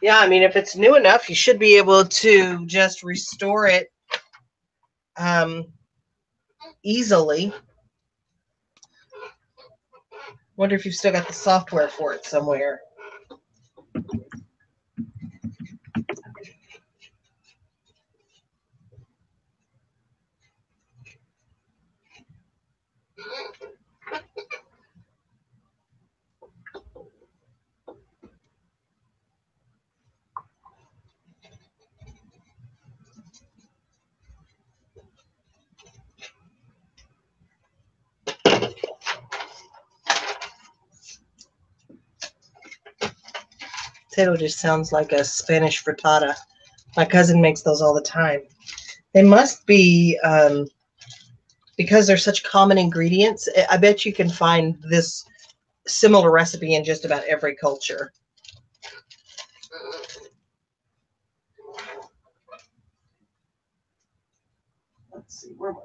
A: Yeah, I mean, if it's new enough, you should be able to just restore it easily. Wonder if you've still got the software for it somewhere. Potato just sounds like a Spanish frittata. My cousin makes those all the time. They must be, because they're such common ingredients, I bet you can find this similar recipe in just about every culture. Let's see, where am I?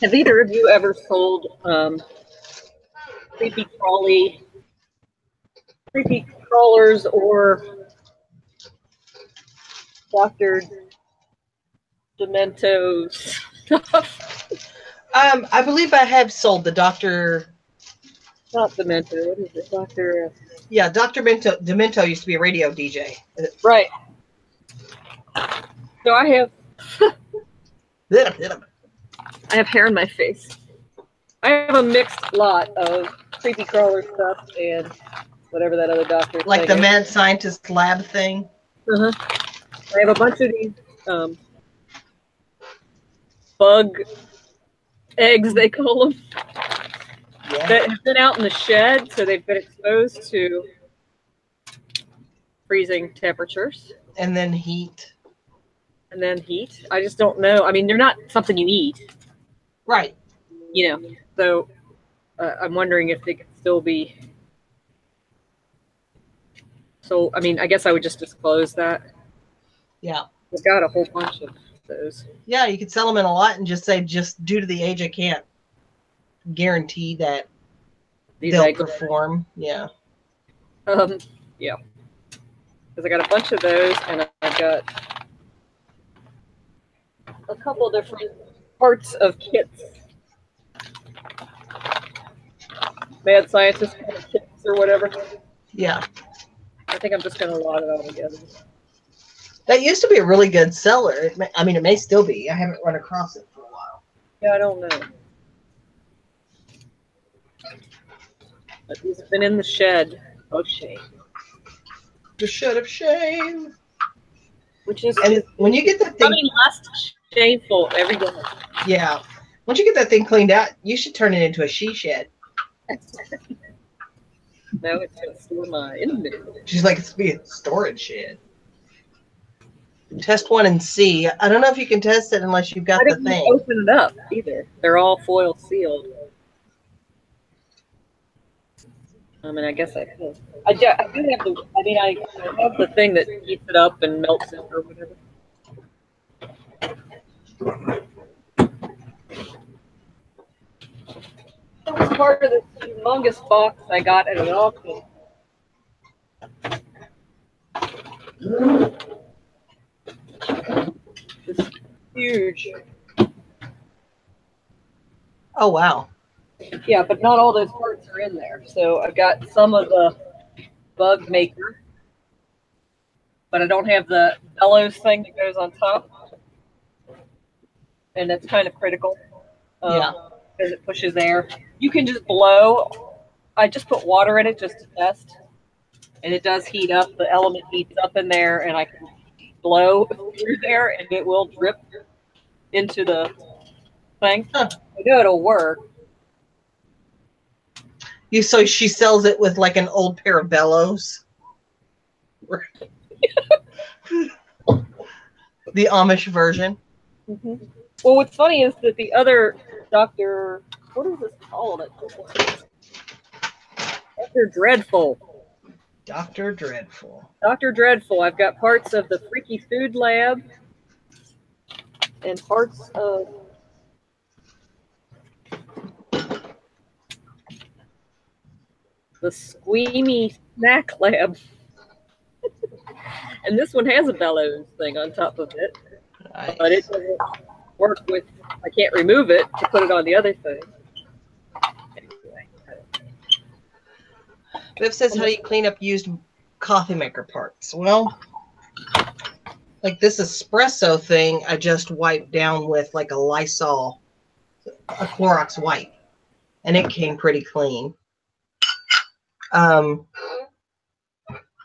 B: Have either of you ever sold creepy crawlers or Dr. Demento's stuff?
A: I believe I have sold the Dr.
B: Not Demento. What is it? Dr.
A: Yeah, Dr. Demento used to be a radio DJ.
B: Right. So I have hair in my face. I have a mixed lot of creepy crawler stuff and whatever that other doctor is.
A: Like the mad scientist lab thing.
B: I have a bunch of these bug eggs, they call them, that have been out in the shed, so they've been exposed to freezing temperatures.
A: And then heat.
B: I just don't know. I mean, they're not something you eat.
A: Right.
B: You know, so I'm wondering if they could still be. So, I mean, I guess I would just disclose that.
A: Yeah.
B: I've got a whole bunch of those.
A: Yeah, you could sell them in a lot and just say, just due to the age, I can't guarantee that they'll perform. Yeah.
B: Yeah. Because I got a bunch of those, and I've got a couple different parts of kits. Mad scientist kind of kits or whatever.
A: Yeah.
B: I think I'm just going to lot it all together.
A: That used to be a really good seller. It may still be. I haven't run across it for a while.
B: Yeah, I don't know. But he's been in the shed. Oh, shame.
A: The shed of shame.
B: Which is
A: And when you get that thing,
B: becoming less shameful every day.
A: yeah. Once you get that thing cleaned out, you should turn it into a she shed.
B: Now it's going to store my inventory.
A: She's like, it's be a storage shed. Test 1 and see. I don't know if you can test it unless you've got
B: I
A: the
B: didn't
A: thing.
B: open it up either. They're all foil sealed. I mean, I guess I could. I do have the. I mean, I have the thing that heats it up and melts it or whatever. That was part of the humongous box I got at an auction. It's huge.
A: Oh, wow.
B: Yeah, but not all those parts are in there. So I've got some of the bug maker, but I don't have the bellows thing that goes on top. And that's kind of critical.
A: Yeah.
B: Because it pushes air. You can just blow. I just put water in it just to test. And it does heat up. The element heats up in there, and I can blow through there, and it will drip into the thing.
A: Huh.
B: I know it'll work.
A: So she sells it with like an old pair of bellows. The Amish version.
B: Mm-hmm. Well, what's funny is that the other Dr. What is this called? Dr. Dreadful.
A: Dr. Dreadful.
B: Dr. Dreadful. I've got parts of the Freaky Food Lab and parts of the Squeamy Snack Lab. And this one has a bellows thing on top of it.
A: Nice.
B: But it doesn't work with, I can't remove it to put it on the other thing. Anyway.
A: Viv says, how do you clean up used coffee maker parts? Well, like this espresso thing, I just wiped down with like a Lysol, a Clorox wipe, and it came pretty clean.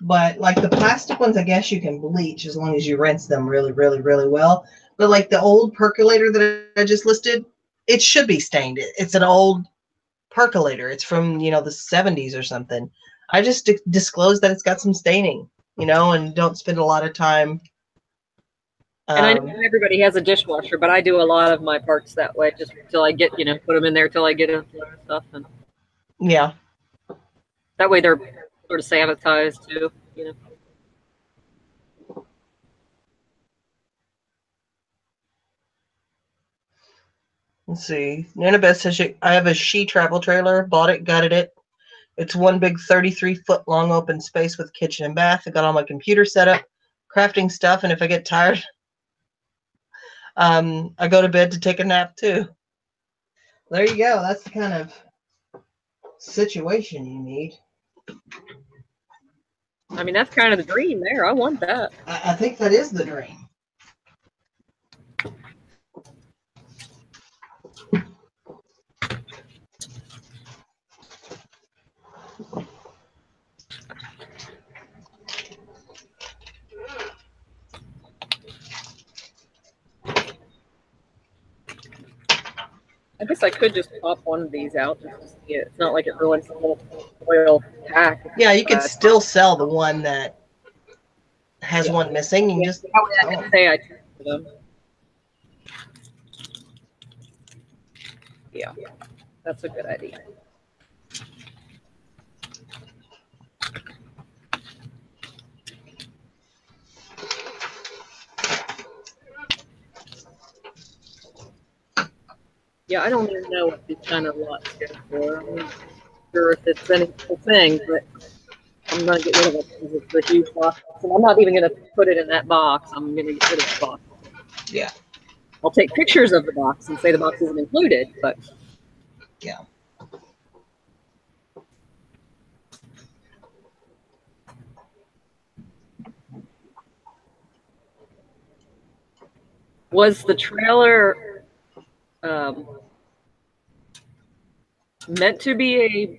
A: But like the plastic ones, I guess you can bleach as long as you rinse them really, really, really well. But like the old percolator that I just listed, it should be stained. It's an old percolator. It's from, the 70s or something. I just disclose that it's got some staining, and don't spend a lot of time.
B: And I know not everybody has a dishwasher, but I do a lot of my parts that way, just till I get, put them in there till I get a lot of stuff. And
A: yeah.
B: that way they're sort of sanitized too,
A: Let's see. Nanabeth says, I have a She travel trailer. Bought it, gutted it. It's one big 33-foot long open space with kitchen and bath. I got all my computer set up, crafting stuff, and if I get tired, I go to bed to take a nap too. There you go. That's the kind of situation you need.
B: I mean, that's kind of the dream there. I want that.
A: I think that is the dream.
B: I guess I could just pop one of these out just to see it. It's not like it ruins the whole oil pack.
A: Yeah, you could still sell the one that has one missing. You can just
B: I can say I tested them. Yeah, that's a good idea. Yeah, I don't even know what these kind of lots go for. I'm not sure if it's any thing, but I'm going to get rid of it because it's a huge box. And I'm not even going to put it in that box. I'm going to get rid of the box.
A: Yeah.
B: I'll take pictures of the box and say the box isn't included, but
A: yeah.
B: Was the trailer meant to be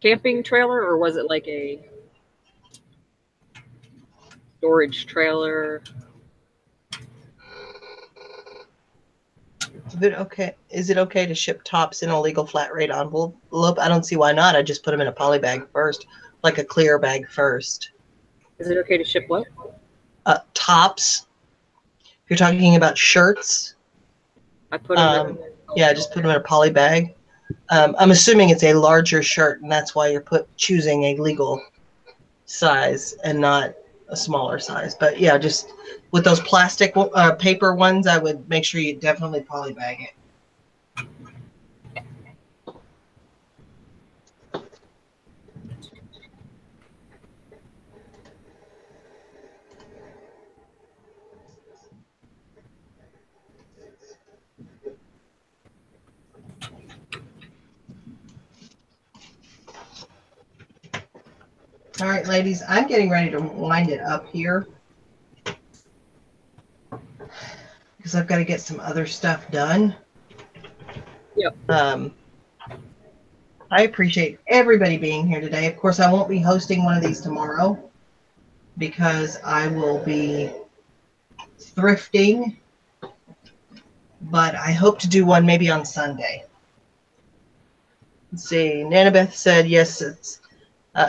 B: camping trailer, or was it like a storage trailer?
A: Is it okay to ship tops in a legal flat rate envelope? I don't see why not. I just put them in a poly bag first, like a clear bag first.
B: Is it okay to ship what?
A: Tops. If you're talking about shirts,
B: I put them
A: yeah, just put them in a poly bag. I'm assuming it's a larger shirt, and that's why you're choosing a legal size and not a smaller size. But yeah, just with those plastic paper ones, I would make sure you definitely poly bag it. All right, ladies, I'm getting ready to wind it up here because I've got to get some other stuff done.
B: Yep.
A: I appreciate everybody being here today. Of course, I won't be hosting one of these tomorrow because I will be thrifting, but I hope to do one maybe on Sunday. Let's see. Nanabeth said, yes,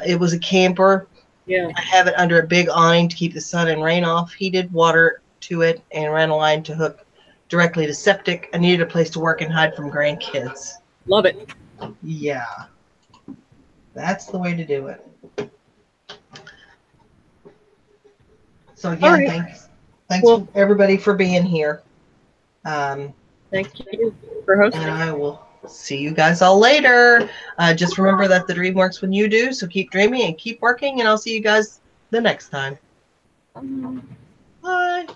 A: it was a camper.
B: Yeah.
A: I have it under a big awning to keep the sun and rain off, heated water to it, and ran a line to hook directly to septic. I needed a place to work and hide from grandkids.
B: Love it.
A: Yeah. That's the way to do it. So again,
B: right.
A: thanks everybody for being here.
B: Thank you for hosting.
A: And I will see you guys all later. Just remember that the dream works when you do, so keep dreaming and keep working, and I'll see you guys the next time. Bye.